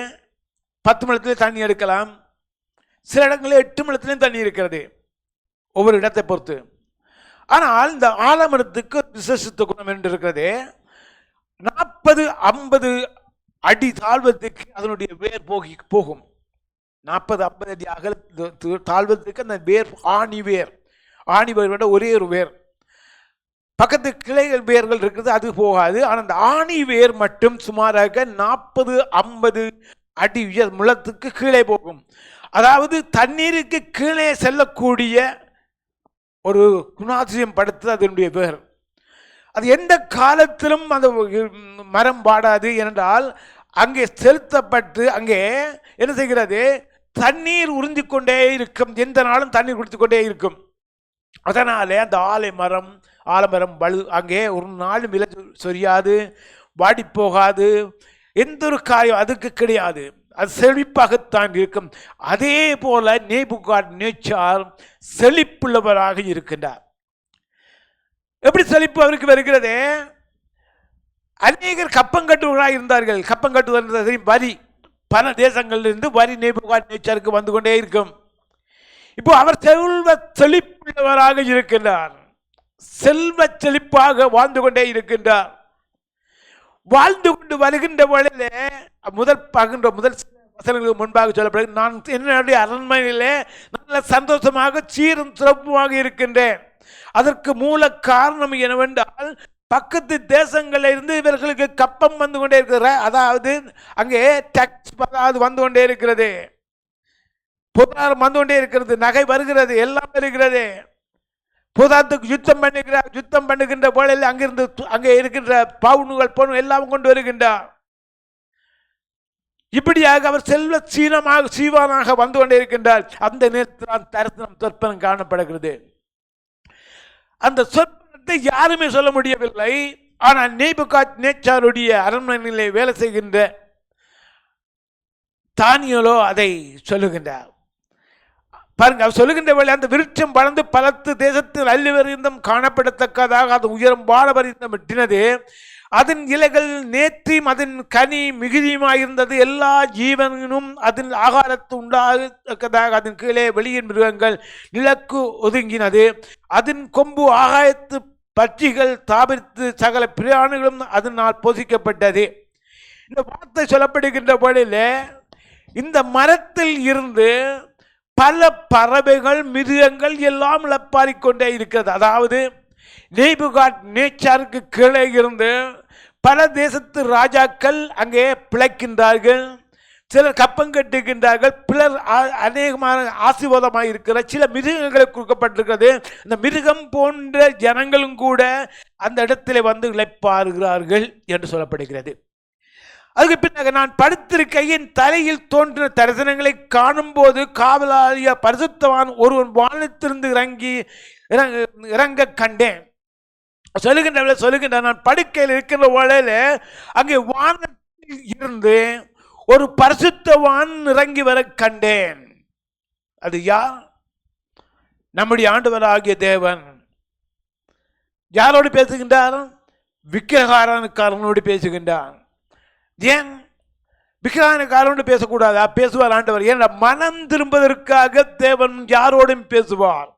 10 முழத்திலே தண்ணி எடுக்கலாம். சில இடங்களே 8 முழத்திலேயும் தண்ணி இருக்கிறது, ஒவ்வொரு இடத்தை பொறுத்து. ஆனால் இந்த ஆலமரத்துக்கு விசேஷத்த குணம் என்று இருக்கிறது. 40-50 அடி தாழ்வத்துக்கு அதனுடைய வேர் போகும். 40-50 அடி அகல தாழ்வத்துக்கு அந்த வேர் ஆணி வேர் விட ஒரே ஒரு வேர், பக்கத்து கிளைகள் வேர்கள் இருக்குது, அது போகாது. ஆனால் அந்த ஆணி வேர் மட்டும் சுமாராக 40-50 அடி முழத்துக்கு கீழே போகும். அதாவது தண்ணீருக்கு கீழே செல்லக்கூடிய ஒரு குணாதிசயம் படுத்து அதனுடைய வேர். அது எந்த காலத்திலும் அந்த மரம் வாடாது. என்றால் அங்கே செலுத்தப்பட்டு அங்கே என்ன செய்கிறது, தண்ணீர் உறிஞ்சிக்கொண்டே இருக்கும், எந்த நாளும் தண்ணீர் குடித்து கொண்டே இருக்கும். அதனாலே அந்த ஆலமரம் அங்கே ஒரு நாளும் விலை சொரியாது, வாடி போகாது, எந்த ஒரு காயம் அதுக்கு கிடையாது, அது செழிப்பாகத்தான் இருக்கும். அதே போல நேபுகாத்நேச்சார் செழிப்புள்ளவராக இருக்கின்றார். எப்படி செழிப்பு அவருக்கு வருகிறது? அநேகர் கப்பங்கட்டுவர்களாக இருந்தார்கள். கப்பங்கட்டுவது வரி, பல தேசங்களிலிருந்து வரி நேபுகாத்நேச்சாருக்கு வந்து கொண்டே இருக்கும். இப்போ அவர் செல்வ செழிப்புள்ளவராக இருக்கின்றார், செல்வ செழிப்பாக வாழ்ந்து கொண்டே இருக்கின்றார். வாழ்ந்து கொண்டு வருகின்ற வழியில முதல் வசனங்களுக்கு முன்பாக சொல்லப்படுகிறது, நான் என்னுடைய அரண்மனையிலே நல்ல சந்தோஷமாக சீரும் சிறப்புமாக இருக்கின்றேன். அதற்கு மூல காரணம் என்னவென்றால், பக்கத்து தேசங்களில் இருந்து இவர்களுக்கு கப்பம் வந்து கொண்டே இருக்கிற, அதாவது அங்கே டாக்ஸ் வந்து கொண்டே இருக்கிறது, பொருளாதாரம் வந்து கொண்டே இருக்கிறது, நகை வருகிறது, எல்லாம் வருகிறது. பொருளாதாரத்துக்கு யுத்தம் பண்ணுகின்ற போல அங்கே இருக்கின்ற பவுனுகள் பொண்ணு எல்லாம் கொண்டு வருகின்றார். இப்படியாக அவர் செல்வ சீவானாக வந்து கொண்டே இருக்கின்றார். அந்த நேரத்தில் தரிசனம் சொற்பனம் காணப்படுகிறது. அந்த சொற்பனத்தை யாருமே சொல்ல முடியவில்லை. ஆனால் நேபுகாத்நேச்சாருடைய அரண்மனையிலே வேலை செய்கின்ற தானியேலோ அதை சொல்லுகின்றார். பாருங்க, அவர் சொல்லுகின்ற வழி, அந்த விருட்சம் வளர்ந்து பலத்து தேசத்தில் அல்லிவரிந்தம் காணப்படத்தக்கதாக அது உயரம் வாழவரிந்தம் எட்டினது. அதன் இலைகள் நேற்றியும் அதன் கனி மிகுதியுமாயிருந்தது. எல்லா ஜீவனும் அதன் ஆகாரத்து உண்டாகத்தக்கதாக அதன் கீழே வெளியின் மிருகங்கள் நிலக்கு ஒதுங்கினது. அதன் கொம்பு ஆகாயத்து பட்சிகள் தாபித்து சகல பிராணிகளும் அதனால் பொசிக்கப்பட்டது. இந்த வார்த்தை சொல்லப்படுகின்ற பொழுதில் இந்த மரத்தில் இருந்து பல பறவைகள் மிருகங்கள் எல்லாம் இழப்பாரிக்கொண்டே இருக்கிறது. அதாவது நேபுகாத்நேச்சாருக்கு கீழே இருந்து பல தேசத்து ராஜாக்கள் அங்கே பிழைக்கின்றார்கள். சிலர் கப்பம் கட்டுகின்றார்கள். பிறர் அநேகமான ஆசீர்வாதமாக இருக்கிற சில மிருகங்களுக்கு கொடுக்கப்பட்டிருக்கிறது. இந்த மிருகம் போன்ற ஜனங்களும் கூட அந்த இடத்துல வந்து இளைப்பாறுகிறார்கள் என்று சொல்லப்படுகிறது. அதுக்கு பின்னாக நான் படுத்திருக்கையின் தலையில் தோன்றின தரிசனங்களை காணும் போது காவலாளிய பரிசுத்தவான் ஒருவன் வானத்திலிருந்து இறங்க கண்டேன். சொல்லுகின்ற நான் படுக்கையில் இருக்கின்ற வேளையில அங்கே வானத்தில் இருந்து ஒரு பரிசுத்தவான் இறங்கி வர கண்டேன். அது யார்? நம்முடைய ஆண்டவராகிய தேவன். யாரோடு பேசுகின்றார்? விக்கிரகாரனுக்காரனோடு பேசுகின்றான். ஏன் விக்கிரகாரனோடு பேசக்கூடாதா? பேசுவார் ஆண்டவர். ஏன்னா மனம் திரும்புவதற்காக தேவன் யாரோடும் பேசுவார்.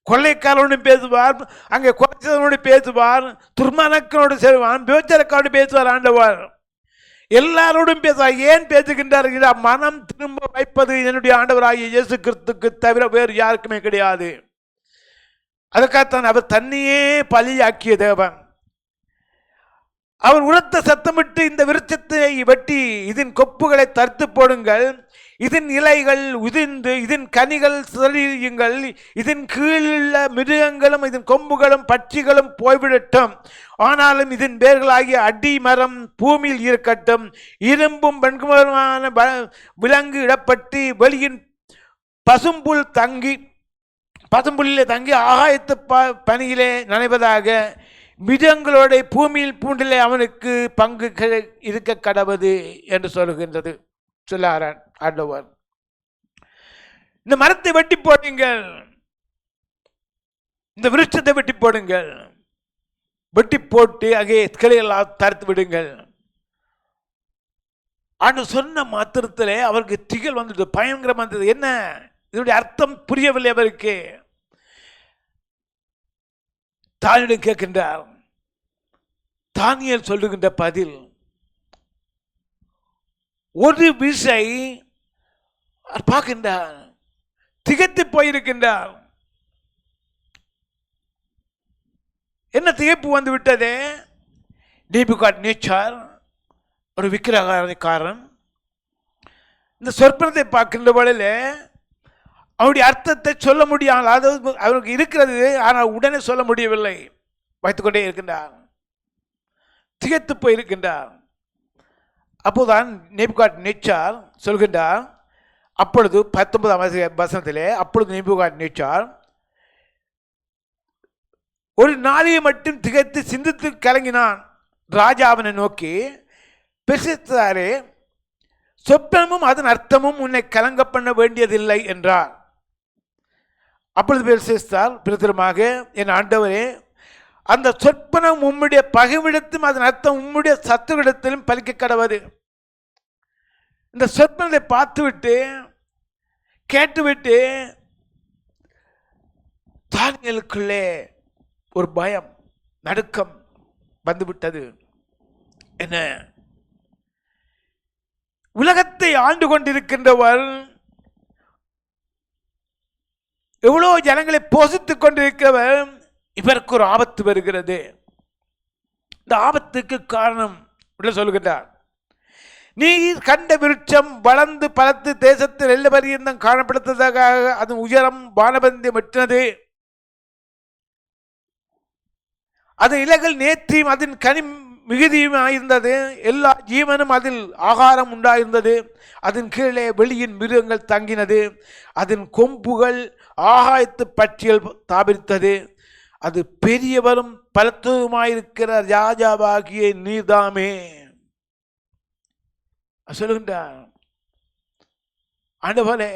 கொள்ளைக்காரனோடும் பேசுவார், அங்கே குறைச்சதனோடு பேசுவார், துர்மனக்கனோடு சேருவான், விபச்சாரக்காரோடு பேசுவார் ஆண்டவர். எல்லாரோடும் பேசுவார். ஏன் பேசுகின்றார்? மனம் திரும்ப வைப்பது என்னுடைய ஆண்டவராகிய இயேசு கிறிஸ்துக்கு தவிர வேறு யாருக்குமே கிடையாது. அதுக்காகத்தான் அவர் தன்னையே பலியாக்கிய தேவன். அவர் உரத்த சத்தமிட்டு, இந்த விருட்சத்தை வெட்டி இதன் கொப்புகளை தடுத்து போடுங்கள், இதன் இலைகள் உதிர்ந்து இதன் கனிகள் செழியுங்கள், இதன் கீழுள்ள மிருகங்களும் இதன் கொம்புகளும் பட்சிகளும் போய்விடட்டும், ஆனாலும் இதன் வேர்களாகிய அடி மரம் பூமியில் இருக்கட்டும், இரும்பும் வெண்குமரமான விலங்கு இடப்பட்டு வெளியின் பசும்புல்லிலே தங்கி ஆகாயத்து பனியிலே நனைவதாக, மிருகங்களோட பூமியில் பூண்டிலே அவனுக்கு பங்கு இருக்க கடவது என்று சொல்லுகின்றது சொல்லாரான் ஆண்டவர். இந்த மரத்தை வெட்டி போடுங்கள், இந்த விருட்சத்தை வெட்டி போடுங்கள், வெட்டி போட்டு அங்கே கிளையெல்லாம் தடுத்து விடுங்கள். ஆண்டு சொன்ன மாத்திரத்திலே அவருக்கு திகழ் வந்துட்டு பயங்கரம் வந்தது. என்ன இதனுடைய அர்த்தம் புரியவில்லை அவருக்கு. தானியேல் கேட்கின்றார். தானியேல் சொல்லுகின்ற பதில் ஒரு விசை பார்க்கின்றார், திகைத்து போயிருக்கின்றார். என்ன திகைப்பு வந்து விட்டது? நேபுகாத்நேச்சார் ஒரு விக்கிரகாரன். இந்த சொற்பனத்தை பார்க்கின்ற வேளையில அவருடைய அர்த்தத்தை சொல்ல முடியாது. அதாவது அவருக்கு இருக்கிறது, ஆனால் உடனே சொல்ல முடியவில்லை. வைத்துக்கொண்டே இருக்கின்றார், திகைத்து போயிருக்கின்றார். அப்போதான் நேபுகாத்நேச்சார் சொல்கின்றார். அப்பொழுது 19ஆம் வசனத்திலே, அப்பொழுது நேபுகாத்நேச்சார் ஒரு நாளியை மட்டும் திகைத்து சிந்தித்து கலங்கினான். ராஜா அவனை நோக்கி, பெல்ஷாத்சாரே, சொப்பனமும் அதன் அர்த்தமும் உன்னை கலங்க பண்ண வேண்டியதில்லை என்றார். அப்பொழுது பெல்ஷாத்சார் பிரதிரமாக, என் ஆண்டவரே, அந்த சொற்பனம் உம்முடைய பகைவிடத்தும் அதன் அர்த்தம் உம்முடைய சத்துருவிடத்திலும் பலிக்க கடவது. இந்த சொற்பனத்தை பார்த்துவிட்டு கேட்டுவிட்டு தானியேலுக்குள்ளே ஒரு பயம், நடுக்கம் வந்துவிட்டது. என்ன, உலகத்தை ஆண்டு கொண்டிருக்கின்றவர், எவ்வளவு ஜனங்களை போஷித்துக் கொண்டிருக்கிறவர், இவருக்கு ஒரு ஆபத்து வருகிறது. இந்த ஆபத்துக்கு காரணம் சொல்லுகின்றார். நீ கண்ட விருட்சம் வளர்ந்து பலத்து தேசத்தில் எல்ல பரியந்தம் காணப்படுத்ததாக அதன் உயரம் வானபந்தம் எட்டினது. அதன் இலைகள் நேற்றியும் அதன் கனி மிகுதியும் ஆயிருந்தது. எல்லா ஜீவனும் அதில் ஆகாரம் உண்டாயிருந்தது. அதன் கீழே வெளியின் மிருகங்கள் தங்கினது. அதன் கொம்புகள் ஆகாயத்து பட்சிகள் தாபித்தது. அது பெரியவரும் பலத்துமாயிருக்கிற ராஜாவாகிய நீதாமே சொல்லுகின்றார். ஆண்டவரே,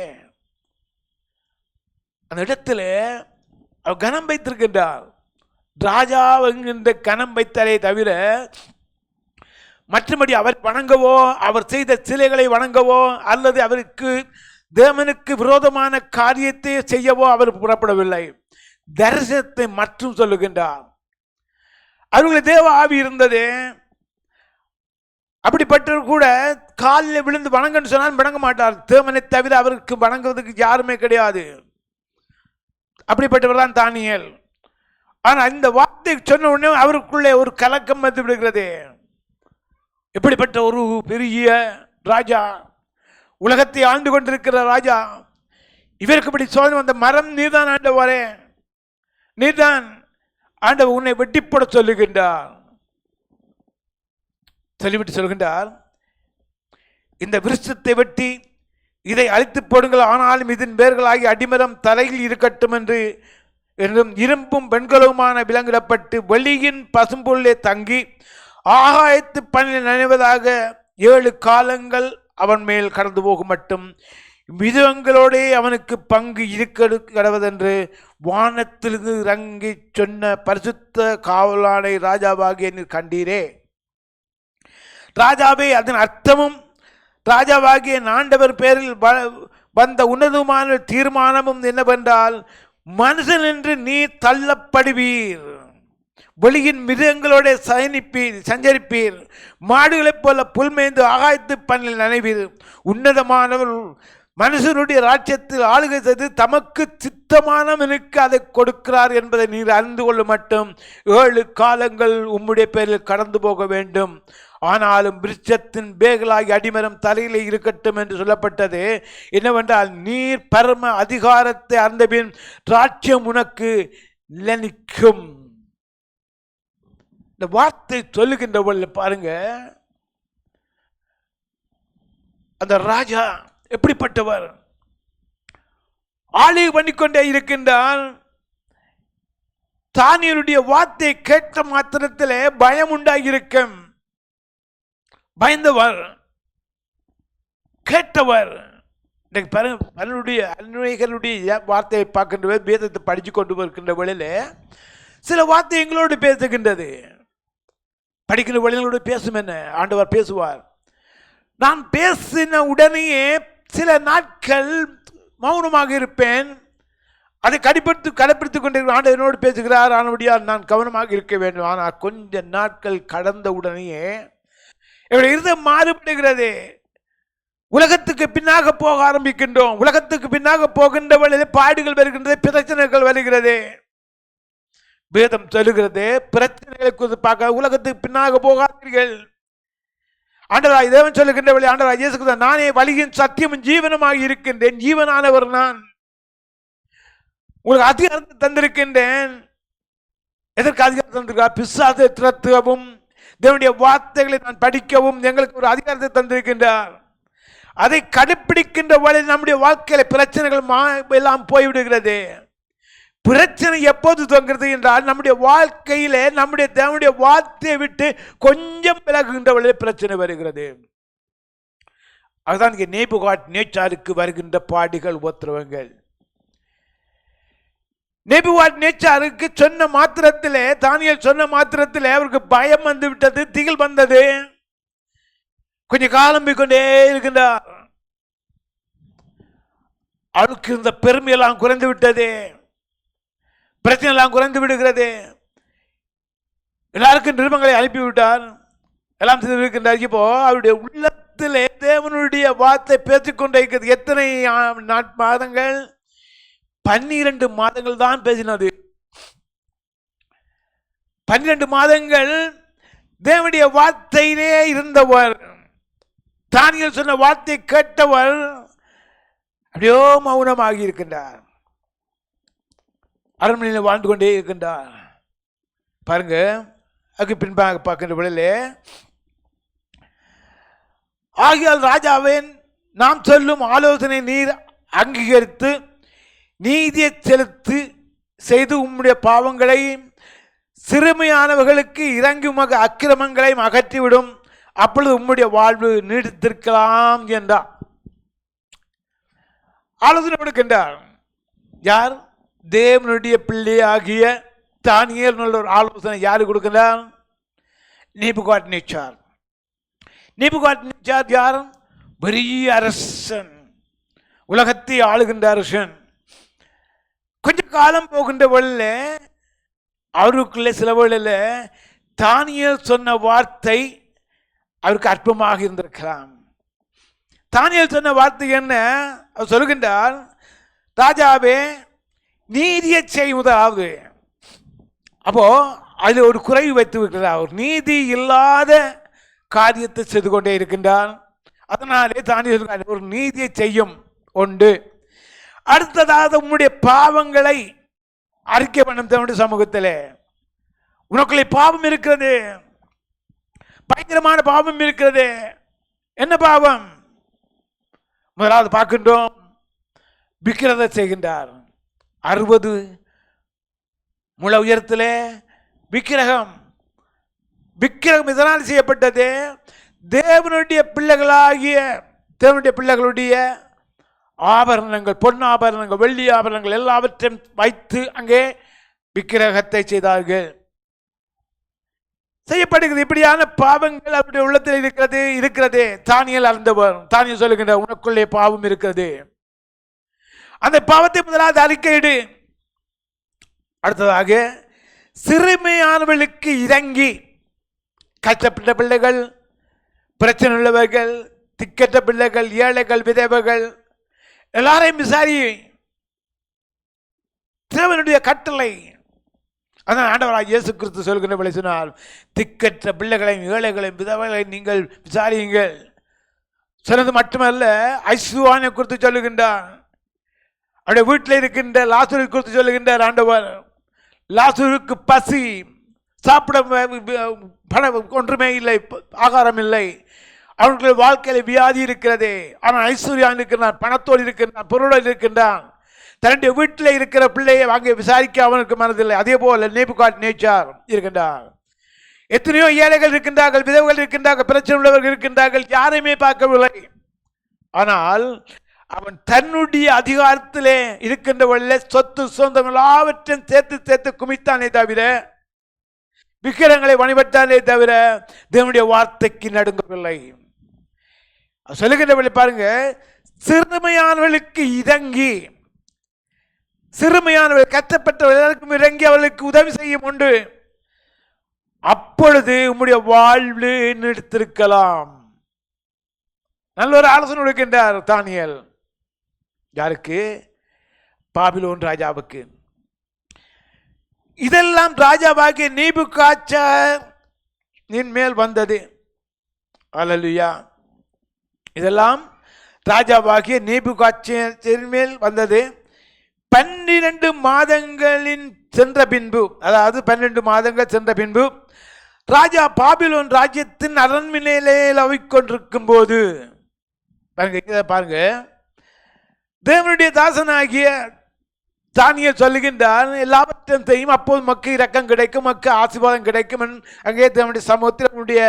அந்த இடத்துல அவர் கனம் வைத்திருக்கின்றார். ராஜா என்கின்ற கனம் வைத்தாலே தவிர மற்றபடி அவர் வணங்கவோ, அவர் செய்த சிலைகளை வணங்கவோ, அல்லது அவருக்கு தேவனுக்கு விரோதமான காரியத்தை செய்யவோ அவர் புறப்படவில்லை. தரிசனத்தை மற்றும் சொல்லுகின்றார். அவர்களுக்கு தேவ ஆவி இருந்தது. அப்படிப்பட்டவர் கூட காலில் விழுந்து வணங்கன்னு சொன்னால் வணங்க மாட்டார். தேவனை தவிர அவருக்கு வணங்குவதற்கு யாருமே கிடையாது. அப்படிப்பட்டவர் தான் தானியேல். ஆனால் இந்த வார்த்தை சொன்ன உடனே அவருக்குள்ளே ஒரு கலக்கம் வந்து விடுகிறது. எப்படிப்பட்ட ஒரு பெரிய ராஜா, உலகத்தை ஆண்டு கொண்டிருக்கிற ராஜா, இவருக்கு இப்படி சோதனை வந்த மரம் நீர்தான் ஆண்டவரே, நீர்தான் ஆண்டவர் உன்னை வெட்டி போட சொல்லுகின்றார். சொல்லிவிட்டு சொல்கின்றார், இந்த விருட்சத்தை வெட்டி இதை அழித்து போடுங்கள், ஆனாலும் இதன் வேர்களாகி அடிமரம் தலையில் இருக்கட்டும் என்றும் இரும்பும் வெண்கலவுமான விலங்கிடப்பட்டு வெளியின் பசும்பொருளே தங்கி ஆகாயத்து பணியில் நனைவதாக 7 காலங்கள் அவன் மேல் கடந்து போகும் மட்டும் மிருகங்களோடே அவனுக்கு பங்கு இருக்க கடவதென்று வானத்திலிருந்து இறங்கி சொன்ன பரிசுத்த காவலானை ராஜாவாகிய நீர் கண்டீரே. ராஜாவே, அதன் அர்த்தமும் ராஜாவாகிய ஆண்டவர் பேரில் வந்த உன்னதமான தீர்மானமும் என்னவென்றால், மனுஷன் என்று நீர் தள்ளப்படுவீர், வெளியின் மிருகங்களோட சஞ்சரிப்பீர், மாடுகளைப் போல புல்மேய்ந்து ஆகாயத்து பணியில் நனைவீர். உன்னதமானவர் மனுஷனுடைய ராஜ்யத்தில் ஆளுகை செய்து தமக்கு சித்தமானவனுக்கு அதை கொடுக்கிறார் என்பதை நீர் அறிந்து கொள்ள மட்டும் 7 காலங்கள் உம்முடைய பேரில் கடந்து போக வேண்டும். ஆனாலும் விருட்சத்தின் பேகலாகி அடிமரம் தலையிலே இருக்கட்டும் என்று சொல்லப்பட்டது என்னவென்றால், நீர் பரம அதிகாரத்தை அறிந்தபின் ராஜ்யம் உனக்கு நிலைக்கும். இந்த வார்த்தை சொல்லுகின்ற பாருங்க, அந்த ராஜா எப்படிப்பட்டவர், ஆளுகை பண்ணிக்கொண்டே இருக்கின்றார். தானியேலுடைய வார்த்தை கேட்ட மாத்திரத்திலே பயம் உண்டாகியிருக்கும். பயந்தவர், கேட்டவர். அன்னைகளுடைய வார்த்தையை பார்க்கின்ற வேதத்தை படித்து கொண்டு வருகின்ற வேளையில சில வார்த்தை எங்களோடு பேசுகின்றது. படிக்கின்ற வழிகளோடு பேசும். என்ன ஆண்டவர் பேசுவார். நான் பேசின உடனேயே சில நாட்கள் மௌனமாக இருப்பேன். அதை கடைப்பிடித்துக் கொண்டிருக்கிற ஆண்டவனோடு பேசுகிறார். ஆனபடியால் நான் கவனமாக இருக்க வேண்டும். ஆனால் கொஞ்ச நாட்கள் கடந்த உடனேயே என்னுடைய இருதயம் மாறுபடுகிறது. உலகத்துக்கு பின்னாக போக ஆரம்பிக்கின்றோம். உலகத்துக்கு பின்னாக போகின்ற வழியில் பாடுகள் வருகின்றது, பிரச்சனைகள் வருகிறது. வேதம் சொல்லுகிறது, பிரச்சனைகளை குறித்து பார்க்க உலகத்துக்கு பின்னாக போகாதீர்கள். ஆண்டவராய் தேவன் சொல்லுகின்ற வழி, ஆண்டவராய் இயேசு கிறிஸ்து, நானே வழியின் சத்தியமும் ஜீவனுமாக இருக்கின்றேன், ஜீவனானவர் நான், உங்களுக்கு அதிகாரத்தை தந்திருக்கின்றேன். எதற்கு அதிகாரம் தந்திருக்கிறார்? பிசாசை துரத்தவும் தேவனுடைய வார்த்தைகளை நான் படிக்கவும் எங்களுக்கு ஒரு அதிகாரத்தை தந்திருக்கின்றார். அதை கடைப்பிடிக்கின்ற வழி நம்முடைய வாழ்க்கையில பிரச்சனைகள் எல்லாம் போய்விடுகிறது. பிரச்சனை எப்போது தோன்கிறது என்றால், நம்முடைய வாழ்க்கையிலே நம்முடைய தேவனுடைய வார்த்தையை விட்டு கொஞ்சம் விலகுகின்ற வழியில் பிரச்சனை வருகிறது. அதுதான் இங்கே நேபுகாத்நேச்சாருக்கு வருகின்ற பாடுகள், உபத்திரவங்கள். நேபுகாத்நேச்சாருக்கு சொன்ன மாத்திரத்திலே, தானியேல் சொன்ன மாத்திரத்திலே அவருக்கு பயம் வந்து விட்டது, திகில் வந்தது. கொஞ்ச காலம் போய்கொண்டே இருக்கின்றார். அவருக்கு இருந்த பெருமையெல்லாம் குறைந்து விட்டது, பிரச்சனை எல்லாம் குறைந்து விடுகிறது. எல்லாருக்கும் நிருபங்களை அனுப்பிவிட்டார், எல்லாம் செய்திருக்கின்றார். இப்போ அவருடைய உள்ளத்திலே தேவனுடைய வார்த்தை பேசிக்கொண்டே இருக்கிறது. எத்தனை மாதங்கள்? 12 மாதங்கள் தான் பேசினது. 12 மாதங்கள் தேவனுடைய வார்த்தையிலே இருந்தவர். தானியேல் சொன்ன வார்த்தை கேட்டவர் அப்படியோ மௌனமாகி இருக்கின்றார். அரண்மனையில் வாழ்ந்து கொண்டே இருக்கின்றார். பாருங்க, அதுக்கு பின்பாக பார்க்கின்ற வேளையிலே, ஆகியால் ராஜாவின் நாம் சொல்லும் ஆலோசனை நீர் அங்கீகரித்து நீதியை செலுத்தி செய்து உம்முடைய பாவங்களை சிறுமையானவர்களுக்கு இறங்கி உமக்கு அக்கிரமங்களையும் அகற்றிவிடும், அப்பொழுது உம்முடைய வாழ்வு நீடித்திருக்கலாம் என்றார். ஆலோசனை கொடுக்கின்றார். யார்? தேவனுடைய பிள்ளை ஆகிய தானியேல் நல்ல ஒரு ஆலோசனை யாரு கொடுக்கிறார்? நேபுகாத்நேச்சார். நேபுகாத்நேச்சார் யார்? பெரிய அரசன், உலகத்தை ஆளுகின்ற அரசன். கொஞ்ச காலம் போகின்ற வழியில அவருக்குள்ள சில வழியில தானியேல் சொன்ன வார்த்தை அவருக்கு அற்பமாக இருந்திருக்கலாம். தானியேல் சொன்ன வார்த்தை என்ன? அவர் சொல்கின்றார், ராஜாவே நீதியை செய்வதாவது. அப்போ அதில் ஒரு குறைவு வைத்து விட்டார். அவர் நீதி இல்லாத காரியத்தை செய்து கொண்டே இருக்கின்றார். அதனாலே தானியேல் ஒரு நீதியை செய்யும் உண்டு. அடுத்ததாக உன்னுடைய பாவங்களை அறிக்கை பண்ணும் தன்னுடைய சமூகத்தில். உனக்குள்ளே பாவம் இருக்கிறது, பயங்கரமான பாவம் இருக்கிறது. என்ன பாவம்? முதலாவது பார்க்கின்றோம், விக்கிரதை செய்கின்றார். 60 முழ உயரத்திலே விக்கிரகம். விக்கிரகம் இதனால் செய்யப்பட்டது, தேவனுடைய பிள்ளைகளாகிய தேவனுடைய பிள்ளைகளுடைய ஆபரணங்கள், பொன் ஆபரணங்கள், வெள்ளி ஆபரணங்கள் எல்லாவற்றையும் வைத்து அங்கே விக்கிரகத்தை செய்தார்கள். செய்யப்படுகிறது. இப்படியான பாவங்கள் அவருடைய உள்ளத்தில் இருக்கிறது. தானியேல் அறிந்தவர். தானியேல் சொல்லுகின்ற உனக்குள்ளே பாவம் இருக்கிறது, அந்த பாவத்தை முதலாவது அறிக்கையிடு. அடுத்ததாக சிறுமையானவர்களுக்கு இறங்கி, கஷ்டப்பட்ட பிள்ளைகள், பிரச்சனை உள்ளவர்கள், திக்கற்ற பிள்ளைகள், ஏழைகள், விதவைகள் எல்லாரையும் விசாரி. தேவனுடைய கட்டளை. அதான் ஆண்டவராக இயேசு கிறிஸ்து சொல்கின்ற சொன்னார், திக்கற்ற பிள்ளைகளையும் ஏழைகளையும் விதவைகளையும் நீங்கள் விசாரியுங்கள். சொன்னது மட்டுமல்ல, ஐசுவானை குறித்து சொல்லுகின்றார். அவருடைய வீட்டில் இருக்கின்ற லாசரு குறித்து சொல்லுகின்றார் ஆண்டவர். லாசருக்கு பசி, சாப்பிட பணம் ஒன்றுமே இல்லை, ஆகாரம் இல்லை. அவர்களுடைய வாழ்க்கையில வியாதி இருக்கிறது. ஆனால் ஐஸ்வர்யான் இருக்கின்றான், பணத்தோடு இருக்கின்றான், பொருளோடு இருக்கின்றான். தன்னுடைய வீட்டில் இருக்கிற பிள்ளையை அங்கே விசாரிக்க அவனுக்கு மனதில்லை. அதே போல நேபுகாத்நேச்சார் இருக்கின்றார். எத்தனையோ ஏழைகள் இருக்கின்றார்கள், விதவைகள் இருக்கின்றார்கள், பிரச்சனை உள்ளவர்கள் இருக்கின்றார்கள், யாரையுமே பார்க்கவில்லை. ஆனால் அவன் தன்னுடைய அதிகாரத்திலே இருக்கின்றவர்கள சொத்து சொந்தங்கள் எல்லாவற்றையும் சேர்த்து குமித்தானே தவிர, விக்கிரங்களை வழிபட்டானே தவிர தேவனுடைய வார்த்தைக்கு நடுங்கவில்லை. சொல்லுகின்றவர்களை பாருங்க, சிறுமையானவர்களுக்கு இறங்கி, சிறுமையானவர்கள் கஷ்டப்பட்டவர்களுக்கும் இறங்கி அவர்களுக்கு உதவி செய்யும் உண்டு. அப்பொழுது உம்முடைய வாழ்வு நிறுத்திருக்கலாம். நல்ல ஒரு ஆலோசனை கொடுக்கின்றார் தானியேல். யாருக்கு? பாபிலோன் ராஜாவுக்கு. இதெல்லாம் ராஜாவாகிய நேபுகாத்நேச்சாரின் மேல் வந்தது. அல்லேலூயா. இதெல்லாம் ராஜாவாகிய நேபுகாத்நேச்சாரின் மேல் வந்தது. 12 மாதங்களின் சென்ற பின்பு, அதாவது 12 மாதங்கள் சென்ற பின்பு, ராஜா பாபிலோன் ராஜ்யத்தின் அரண்மனையிலே கொண்டிருக்கும் போது, பாருங்க, தேவனுடைய தாசனாகிய தானியேல் சொல்லுகின்றார், எல்லாவற்றையும் செய்யும், அப்போது மக்கள் இரக்கம் கிடைக்கும், மக்கள் ஆசீர்வாதம் கிடைக்கும். அங்கே தேவனுடைய சமூகத்தில் அவனுடைய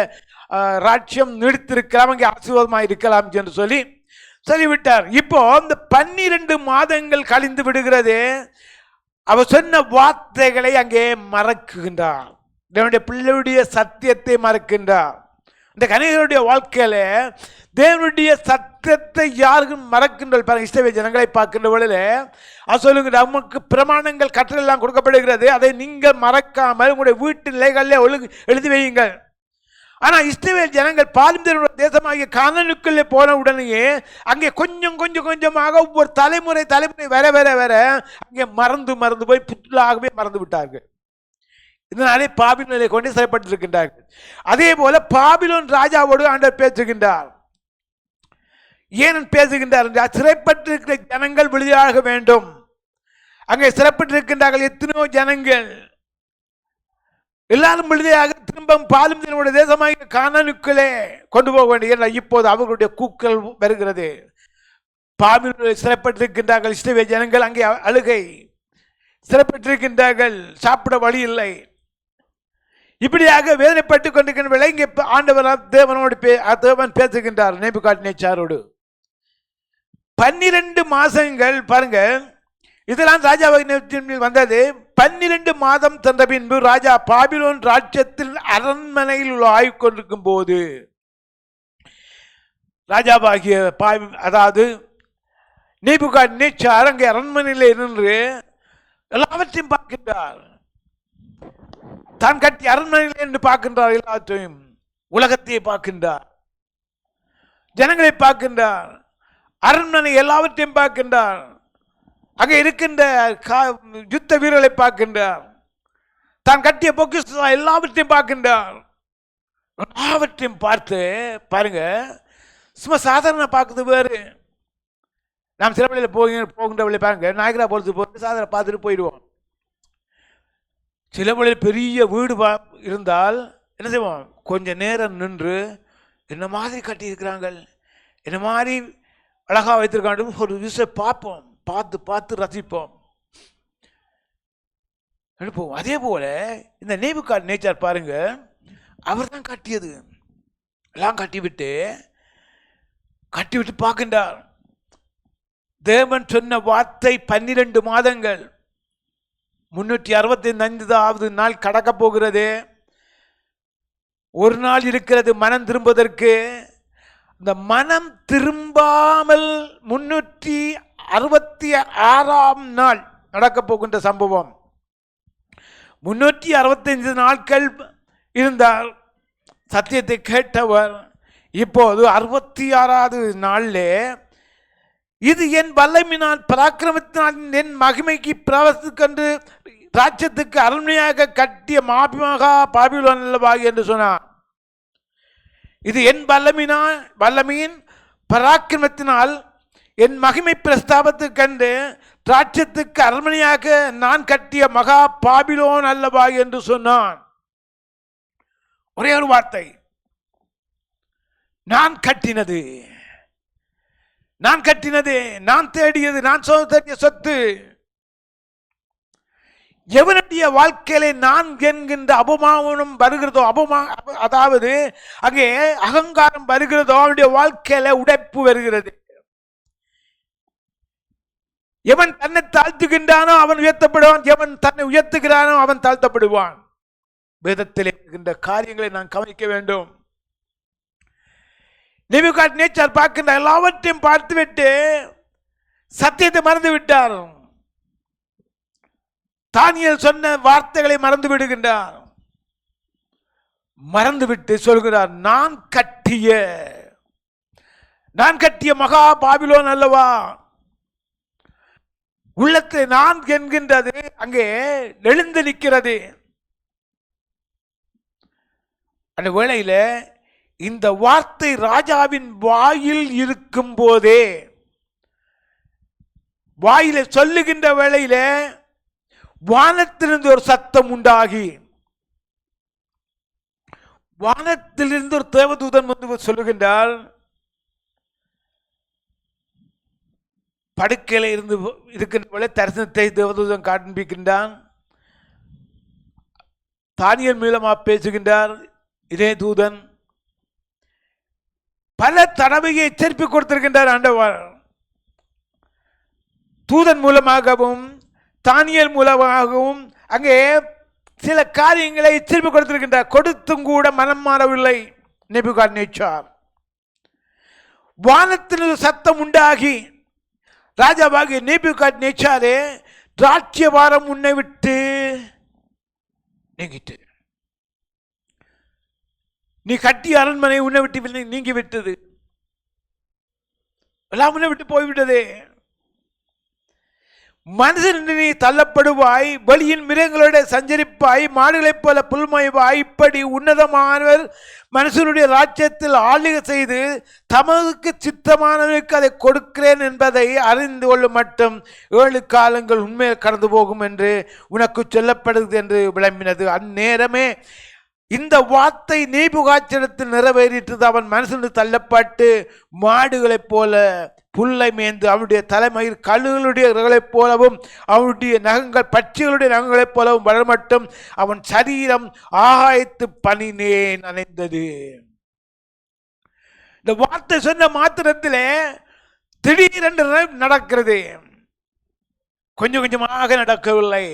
ராஜ்யம் நீடித்திருக்கலாம், அங்கே ஆசீர்வாதமாக இருக்கலாம் என்று சொல்லிவிட்டார். இப்போ இந்த 12 மாதங்கள் கழிந்து விடுகிறது. அவர் சொன்ன வார்த்தைகளை அங்கே மறக்குகின்றார். தேவனுடைய பிள்ளையுடைய சத்தியத்தை மறக்கின்றார். இந்த கன்னிகையுடைய வாழ்க்கையில தேவனுடைய சத்தியத்தை யாருக்கும் மறக்கின்ற இஸ்ரவேல் ஜனங்களை பார்க்கின்ற வழியில அது சொல்லுங்க, நமக்கு பிரமாணங்கள் கட்டளை எல்லாம் கொடுக்கப்படுகிறது, அதை நீங்கள் மறக்காமல் உங்களுடைய வீட்டு நிலைகளில் எழுதி வையுங்கள். ஆனால் இஸ்ரவேல் ஜனங்கள் பாலிம் தேசமாகிய கானானுக்குள்ளே போன உடனேயே அங்கே கொஞ்சமாக ஒவ்வொரு தலைமுறை வர அங்கே மறந்து போய் புற்றலாகவே மறந்து விட்டார்கள். இதனாலே பாபிலோனை கொண்டு சிறைப்பட்டிருக்கின்றார்கள். அதே போல பாபிலோன் ராஜாவோடு ஆண்டவர் பேசுகின்றார். ஏன் பேசுகின்றார் என்றால், சிறைப்பட்டிருக்கிற ஜனங்கள் விடுதலையாக வேண்டும். அங்கே சிறைப்பட்டிருக்கின்றார்கள் எத்தனையோ ஜனங்கள், எல்லாரும் விடுதலையாக திரும்ப பாலும் தன்னுடைய தேசமாக கானானுக்குள்ளே கொண்டு போக வேண்டும். இப்போது அவர்களுடைய கூக்கள் வருகிறது. பாபிலோனில் சிறைப்பட்டிருக்கின்றார்கள் இஸ்ரவேல் ஜனங்கள், அங்கே அழுகை, சிறைப்பட்டிருக்கின்றார்கள், சாப்பிட வழி இல்லை. இப்படியாக வேதனைப்பட்டுக் கொண்டிருக்கின்ற இங்கே ஆண்டவர் தேவன் பேசுகின்றார் நேபுகாத்நேச்சாரோடு. 12 மாசங்கள் பாருங்க, இதெல்லாம் ராஜாவாகிய வந்தது. 12 மாதம் சென்ற பின்பு ராஜா பாபிலோன் ராஜ்யத்தில் அரண்மனையில் உள்ள ஆய்வு கொண்டிருக்கும் போது ராஜாவாகிய அதாவது நேபுகாத்நேச்சார் அங்கே அரண்மனையில் இருந்து எல்லாவற்றையும் பார்க்கின்றார். தான் கட்டி அரண்மனையில் என்று பார்க்கின்றார், எல்லாத்தையும் உலகத்தையே பார்க்கின்றார், ஜனங்களை பார்க்கின்றார், அரண்மனை எல்லாவற்றையும் பார்க்கின்றார், அங்கே இருக்கின்ற யுத்த வீரர்களை பார்க்கின்றார், தான் கட்டிய பொக்கிஷம் எல்லாவற்றையும் பார்க்கின்றார். எல்லாவற்றையும் பார்த்து பாருங்க, சும்மா சாதாரண பார்க்குறது வேறு. நாம் சில வழியில் போகின்ற வழியில் பாருங்க, நாயகரா போகிறது சாதாரண பார்த்துட்டு போயிடுவோம். சில வழியில் பெரிய வீடு இருந்தால் என்ன செய்வோம், கொஞ்சம் நேரம் நின்று என்ன மாதிரி கட்டியிருக்கிறாங்க, என்ன மாதிரி அழகாக வைத்திருக்காங்க ஒரு விஷயம் பார்ப்போம், பார்த்து ரசிப்போம், எடுப்போம். அதே போல இந்த நேபுகாத்நேச்சார் பாருங்க, அவர் தான் கட்டியது எல்லாம் கட்டிவிட்டு பார்க்கின்றார். தேவன் சொன்ன வார்த்தை 12 மாதங்கள் 365வது நாள் கடக்க போகிறது. ஒரு நாள் இருக்கிறது மனம் திரும்புவதற்கு. இந்த மனம் திரும்பாமல் 366ஆம் நாள் நடக்க போகின்ற சம்பவம். 365 நாட்கள் இருந்தார் சத்தியத்தை கேட்டவர். இப்போது 66வது நாளிலே இது என் வல்லமையினால் பராக்கிரமத்தினால் என் மகிமைக்கு பிரவசிக்கென்று ராஜ்யத்துக்கு அரண்மனையாக கட்டிய மாபிமகா பாபிலோன் அல்லவாகி என்று சொன்னார். இது என் வல்லமையின் பராக்கிரமத்தினால் என் மகிமை பிரஸ்தாபத்துக்கென்று ராஜ்யத்துக்கு அரண்மனையாக நான் கட்டிய மகா பாபிலோன் அல்லவாகி என்று சொன்னான். ஒரே ஒரு வார்த்தை, நான் கட்டினது, நான் தேடியது, நான் தேடிய சொத்து. எவனுடைய வாழ்க்கையில நான் என்கின்ற அபமானம் வருகிறதோ, அதாவது அங்கே அகங்காரம் வருகிறதோ, அவனுடைய வாழ்க்கையில உடைப்பு வருகிறது. எவன் தன்னை தாழ்த்துகின்றானோ அவன் உயர்த்தப்படுவான், எவன் தன்னை உயர்த்துகிறானோ அவன் தாழ்த்தப்படுவான். வேதத்தில் இருக்கின்ற காரியங்களை நான் கவனிக்க வேண்டும். நேபுகாத்நேச்சார் பார்க்கின்ற எல்லாவற்றையும் பார்த்துவிட்டு சத்தியத்தை மறந்து விட்டார். தானியேல் சொன்ன வார்த்தைகளை மறந்து விடுகின்றார். மறந்துவிட்டு சொல்கிறார், நான் கட்டிய மகா பாபிலோன் அல்லவா. உள்ளத்தில் நான் என்கின்றது அங்கே எழுந்து நிற்கிறது. அந்த வேளையில இந்த வார்த்தை ராஜாவின் வாயில் இருக்கும் போதே, வாயில சொல்லுகின்ற வேளையில வானத்திலிருந்து ஒரு சத்தம் உண்டாகி, வானத்திலிருந்து ஒரு தேவதூதன் வந்து சொல்லுகின்றார். படுக்கையில இருந்து இருக்கின்ற தரிசனத்தை தேவதூதன் காண்பிக்கின்றான். தானியேல் மூலமா பேசுகின்றார். இதே தூதன் பல தடவையை எச்சரிப்பு கொடுத்திருக்கின்றார் ஆண்டவர். தூதன் மூலமாகவும் தானியேல் மூலமாகவும் அங்கே சில காரியங்களை எச்சரிப்பு கொடுத்திருக்கின்றார். கொடுத்தும் கூட மனம் மாறவில்லை நேபுகாத்நேச்சார். வானத்தில் சத்தம் உண்டாகி, ராஜாவாகிய நேபுகாத்நேச்சாரே, ராஜ்யபாரம் உன்னை விட்டு நீங்கிட்டு, நீ கட்டிய அரண்மனை உன்னை விட்டு நீங்கி விட்டது, எல்லாம் உன்னை விட்டு போய்விட்டதே. மனுஷன் நீ தள்ளப்படுவாய், வெளியின் மிருகங்களோட சஞ்சரிப்பாய், மாடுகளைப் போல புல்மயவாய். இப்படி உன்னதமானவர் மனுஷனுடைய ராஜ்யத்தில் ஆளுகை செய்து தமக்கு சித்தமானவருக்கு அதை கொடுக்கிறேன் என்பதை அறிந்து கொள்ளும் மட்டும் 7 காலங்கள் உண்மையை கடந்து போகும் என்று உனக்கு சொல்லப்படுகிறது என்று விளம்பினது. அந்நேரமே இந்த வார்த்தை நேபுகாத்நேச்சாரிடத்தில் நிறைவேறிற்றது. அவன் மனுஷனுக்கு தள்ளப்பட்டு மாடுகளைப் போல புல்லை மேய்ந்து, அவனுடைய தலைமையில் கழுகுகளுடைய நகங்களைப் போலவும் அவனுடைய நகங்கள் பட்சிகளுடைய நகங்களைப் போலவும் வளரமட்டும் அவன் சரீரம் ஆகாயத்து பனினே நனைந்தது. இந்த வார்த்தை சொன்ன மாத்திரத்திலே திடீரென்று நடக்கிறது, கொஞ்சம் கொஞ்சமாக நடக்கவில்லை.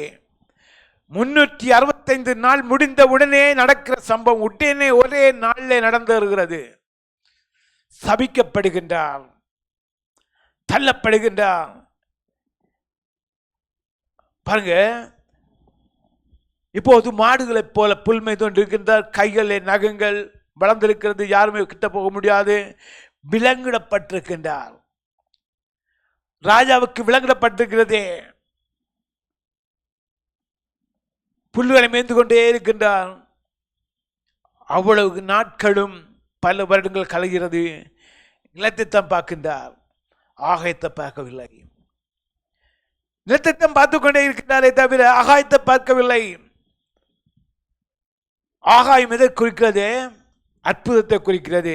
365 நாள் முடிந்த உடனே நடக்கிற சம்பவம் உடனே ஒரே நாளில் நடந்தேறுகிறது. சபிக்கப்படுகின்றார், தள்ளப்படுகின்றார். பாருங்க, இப்போது மாடுகளைப் போல புல்மை தோன்றிருக்கின்றார். கைகளில் நகங்கள் வளர்ந்திருக்கிறது, யாருமே கிட்ட போக முடியாது. விலங்கிடப்பட்டிருக்கின்றார். ராஜாவுக்கு விலங்கிடப்பட்டிருக்கிறது. புல்லுகளை மேய்ந்து கொண்டே இருக்கின்றார். அவ்வளவு நாட்களும் பல வருடங்கள் கலைகிறது. நிலத்தைத்தான் பார்க்கின்றார், ஆகாயத்தை பார்க்கவில்லை. நிலத்தைத்தான் பார்த்து கொண்டே இருக்கின்றாரே தவிர ஆகாயத்தை பார்க்கவில்லை. ஆகாயம் எதை குறிக்கிறது? அற்புதத்தை குறிக்கிறது.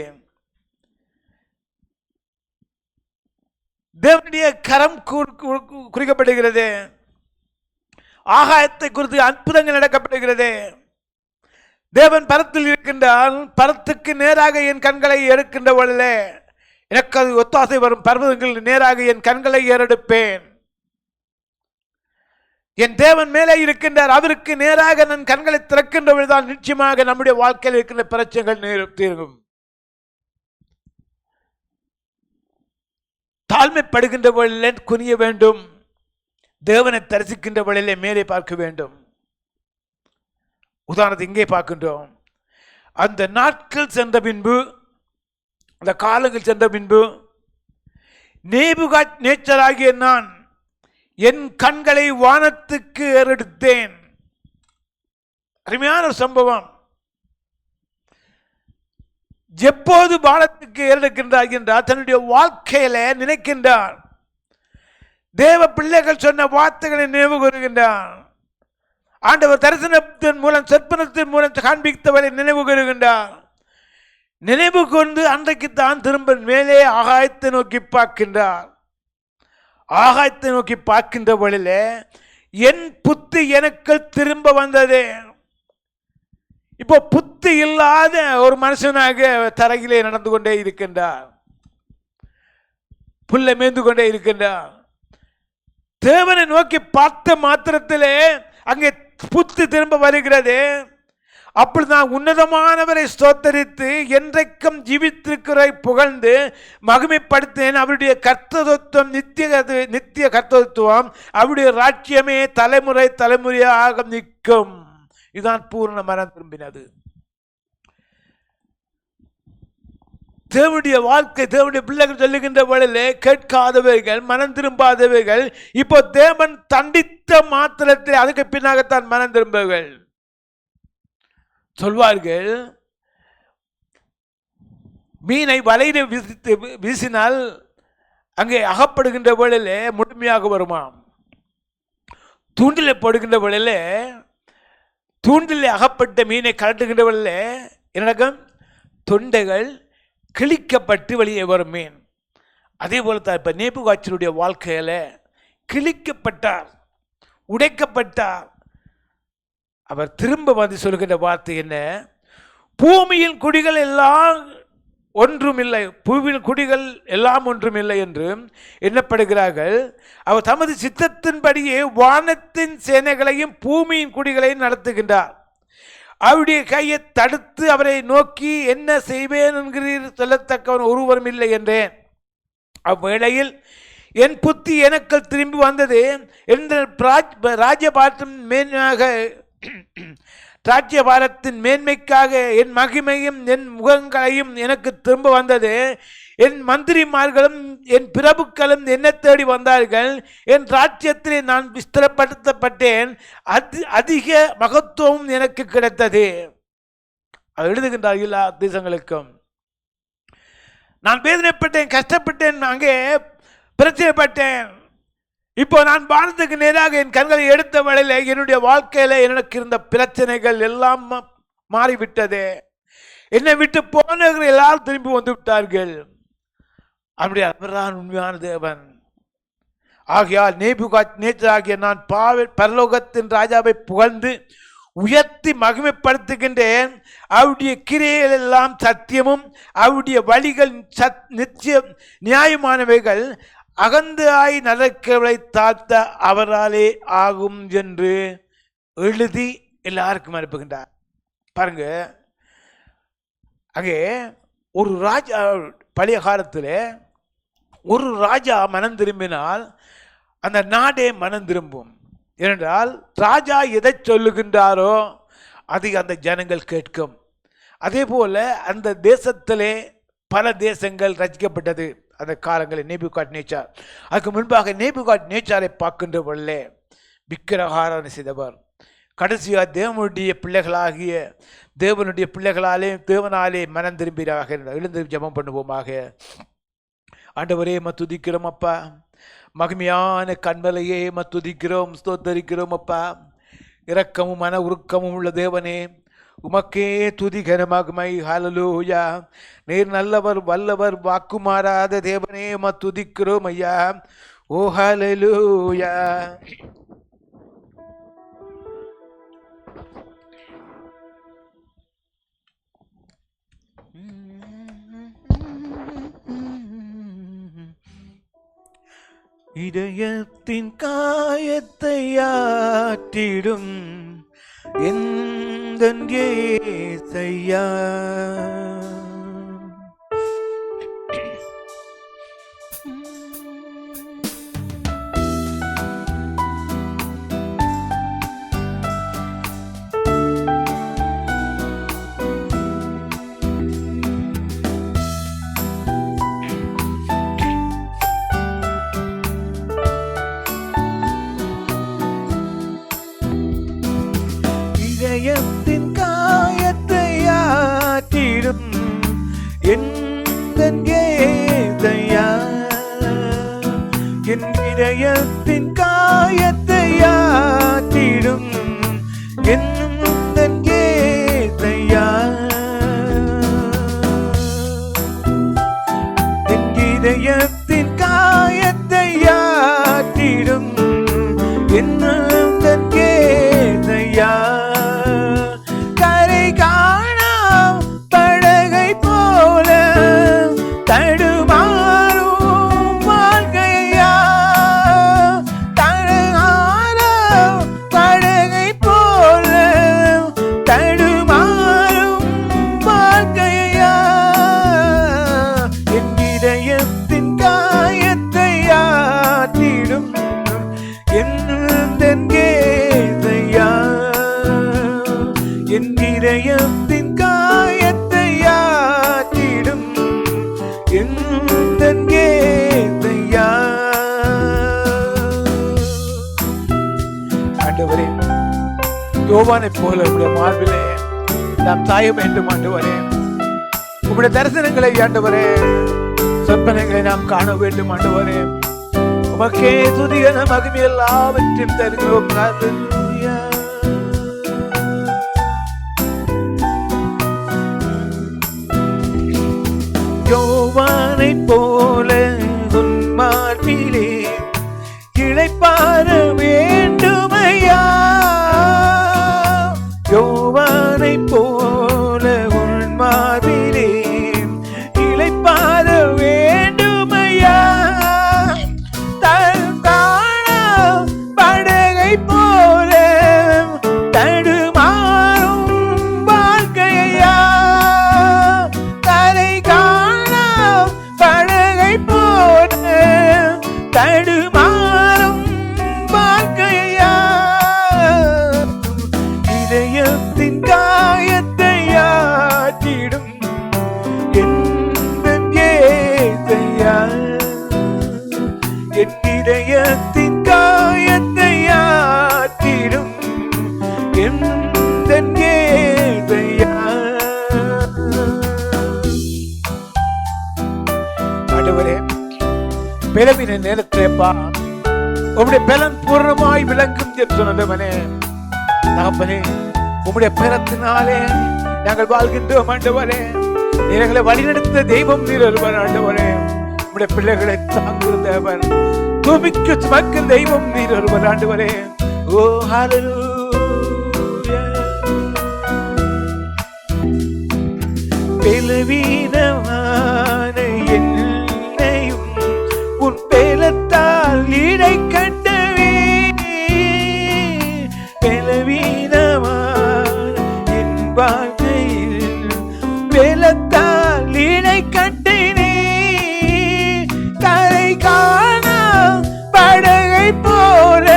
தேவனுடைய கரம் குறிக்கப்படுகிறது. ஆகாயத்தை குறித்து அற்புதங்கள் நடக்கப்படுகிறது. தேவன் பரத்தில் இருக்கின்றால் பரத்துக்கு நேராக என் கண்களை எடுக்கின்ற பொழுது எனக்கு அது ஒத்தாசை வரும். பர்வதங்கள் நேராக என் கண்களை ஏறெடுப்பேன். என் தேவன் மேலே இருக்கின்றார், அவருக்கு நேராக நான் கண்களை திறக்கின்ற பொழுதுதான் நிச்சயமாக நம்முடைய வாழ்க்கையில் இருக்கின்ற பிரச்சனைகள் தீரும். தாழ்மைப்படுகின்ற பொழுதிலே குனிய வேண்டும். தேவனை தரிசிக்கின்ற பொழுதிலே மேலே பார்க்க வேண்டும். உதாரணத்தை இங்கே பார்க்கின்றோம். அந்த நாட்கள் சென்ற பின்பு, அந்த காலங்கள் சென்ற பின்பு நேபுகாத்நேச்சராகிய நான் என் கண்களை வானத்துக்கு ஏறெடுத்தேன். அருமையான சம்பவம். எப்போது வானத்துக்கு ஏறெடுக்கின்றார் என்றால் தன்னுடைய வாழ்க்கையில நினைக்கின்றார். தேவ பிள்ளைகள் சொன்ன வார்த்தைகளை நினைவு கூறுகின்றார். ஆண்டவர் தரிசனத்தின் மூலம் சொற்பனத்தின் மூலம் காண்பித்தவரை நினைவு கூறுகின்றார். நினைவு கொண்டு அன்றைக்கு தான் திரும்ப மேலே ஆகாயத்தை நோக்கி பார்க்கின்றார். ஆகாயத்தை நோக்கி பார்க்கின்ற பொழுதிலே என் புத்தி எனக்கு திரும்ப வந்தது. இப்போ புத்தி இல்லாத ஒரு மனுஷனாக தரையிலே நடந்து கொண்டே இருக்கின்றார். புல்லை மேய்ந்து கொண்டே இருக்கின்றார். தேவனை நோக்கி பார்த்த மாத்திரத்திலே அங்கே புத்தி திரும்ப வருகிறது. அப்படிதான் உன்னதமானவரை ஸ்தோத்தரித்து என்றைக்கும் ஜீவித்திருக்கிற புகழ்ந்து மகிமைப்படுத்தேன். அவருடைய கர்த்தத்துவம் நித்திய கர்த்தத்துவம், அவருடைய ராஜ்யமே தலைமுறை தலைமுறையாக நிற்கும். இதுதான் பூர்ண மனம் திரும்பினது. தேவனுடைய வாழ்க்கை, தேவனுடைய பிள்ளைகள் சொல்லுகின்ற வழியிலே கேட்காதவைகள், மனம் திரும்பாதவைகள் இப்போ தேவன் தண்டித்த மாத்திரத்தில் அதுக்கு பின்னாகத்தான் மனம் திரும்புகள். சொல்வார்கள், மீனை வலையில வீசினால் அங்கே அகப்படுகின்ற வேளையிலே முழுமையாக வருமாம். தூண்டில போடுகின்ற வேளையிலே தூண்டில் அகப்பட்ட மீனை கலட்டுகின்ற வேளையிலே என்னக்கும் தொண்டைகள் கிழிக்கப்பட்டு வெளியே வரும் மீன். அதே போல தான் இப்ப நேபுகாத்நேச்சருடைய வாழ்க்கையில கிழிக்கப்பட்டார், உடைக்கப்பட்டார். அவர் திரும்ப வந்து சொல்கின்ற வார்த்தை என்ன? பூமியின் குடிகள் எல்லாம் ஒன்றுமில்லை, பூமியின் குடிகள் எல்லாம் ஒன்றுமில்லை என்று எண்ணப்படுகிறார்கள். அவர் தமது சித்தத்தின்படியே வானத்தின் சேனைகளையும் பூமியின் குடிகளையும் நடத்துகின்றார். அவருடைய கையை தடுத்து அவரை நோக்கி என்ன செய்வேன் என்கிறீர் சொல்லத்தக்கவன் ஒருவரும் இல்லை என்றேன். அவ்வேளையில் என் புத்தி எனக்கு திரும்பி வந்தது. ராஜ்யபாரத்தின் மேன்மைக்காக என் மகிமையும் என் முகங்களையும் எனக்கு திரும்ப வந்தது. என் மந்திரிமார்களும் என் பிரபுக்களும் என்னை தேடி வந்தார்கள். என் ராஜ்யத்திலே நான் விஸ்தரப்படுத்தப்பட்டேன். அதிக மகத்துவம் எனக்கு கிடைத்தது. எழுதுகின்றார் எல்லா தேசங்களுக்கும். நான் வேதனைப்பட்டேன், கஷ்டப்பட்டேன், அங்கே பிரச்சனைப்பட்டேன். இப்போ நான் வானத்துக்கு நேராக என் கண்களை எடுத்த வேளையில் என்னுடைய வாழ்க்கையில எனக்கு இருந்த பிரச்சனைகள் எல்லாம் மாறிவிட்டது. என்னை விட்டு போனவர்கள் எல்லாரும் திரும்பி வந்து விட்டார்கள். அப்படி அவர்தான் உண்மையான தேவன். ஆகையால் நேபுகாத்நேச்சராகிய நான் பரலோகத்தின் ராஜாவை புகழ்ந்து உயர்த்தி மகிமைப்படுத்துகின்றேன். அவருடைய கிரியைகள் எல்லாம் சத்தியமும் அவருடைய வழிகள் நிச்சயம் நியாயமானவைகள். அகந்தாய் நடக்கவளை தாழ்த்த அவராலே ஆகும் என்று எழுதி எல்லாருக்கும் அனுப்புகின்றார். பாருங்க, அங்கே ஒரு ராஜா, பழைய காலத்தில் ஒரு ராஜா மனம் திரும்பினால் அந்த நாடே மனம் திரும்பும். ஏனென்றால் ராஜா எதை சொல்லுகின்றாரோ அதை அந்த ஜனங்கள் கேட்கும். அதே போல அந்த தேசத்திலே பல தேசங்கள் ரசிக்கப்பட்டது அந்த காலங்களில். நேபுகாத்நேச்சார், அதுக்கு முன்பாக நேபுகாத்நேச்சாரை பார்க்கின்ற பொழுதே விக்கிரகாராதனை செய்தவர். கடைசியாக தேவனுடைய பிள்ளைகளாகிய தேவனுடைய பிள்ளைகளாலே தேவனாலே மனம் திரும்பியாக எழுந்து ஜெபம் பண்ணுவோமாக. ஆண்டவரே துதிக்கிறோம் அப்பா, மகிமையான கண்மலையே துதிக்கிறோம், ஸ்தோத்தரிக்கிறோம் அப்பா. இரக்கமும் மன உருக்கமும் உள்ள தேவனே, உமக்கே துதிகர மகிமை. ஹல்லேலூயா. நீர் நல்லவர், வல்லவர், வாக்குமாறாத தேவனே துதிக்கிறோம் ஐயா. ஓ ஹல்லேலூயா. இதயத்தின் காயத்தை ஆற்றிடும் எந்தன் இயேசையா. இதயத்தின் காயத்தை ஆற்றிடும் எந்தன் இயேசையா. என் இதயத்தின் காயத்தை ஆற்றிடும் எந்தன் இயேசையா. என் இதயத்தின் காயத்தை ஆற்றிடும் எந்தன் இயேசையா. இதயத்தின் காயத்தை ஆற்றிடும் எந்தன் இயேசையா. ஆண்டவரே, யோவானை போல உடைய மார்பிலே நாம் தாய வேண்டும் ஆண்டவரே. உங்களுடைய தரிசனங்களை ஆண்டவரே, சொற்பனங்களை நாம் காண வேண்டும் ஆண்டவரே. உமக்கே துதிகன மகிமை எல்லாவற்றையும் தருகிறோம். ஹல்லேலூயா. யோவானை போல உன் மார்பிலே இளைப்பாற வேண்டுமையா. யோவானை போல உன் மார்பிலே இளைப்பாற வேண்டுமையா. படகை போல தடுமாறும் வாழ்க்கையா. தடுமாறும் வாழ்க்கையா. இதயத்தின் காயத்தை ஆற்றிடும் எந்தன் இயேசையா. என் இதயத்தின் காயத்தை ஆற்றிடும் எந்தன் இயேசையா. ஆண்டவரே, பிளவின நேரத்திலேப்பா உம்முடைய பலன் பூர்ணமாய் விளங்கும் என்று சொன்னவனே தகப்பனே, உம்முடைய பலத்தினாலே நாங்கள் வாழ்கின்றோம் ஆண்டவரே. எங்களை வழிநடத்த தெய்வம் நீர் ஒருவர் ஆண்டவரே. உம்முடைய பிள்ளைகளை தாங்குகிற தேவன், பூமிக்கு சுமக்கிற தெய்வம் நீர் ஒருவர் ஆண்டவரே. ஓ ஹல்லேலூயா. பலவீனமான என்னையும் உன் பலத்தால் இடை கண்டவே. பலவீனமான என் வாழ்க்கையில் பலத்தால் இடை கண்டனே. கரை காண படகை போல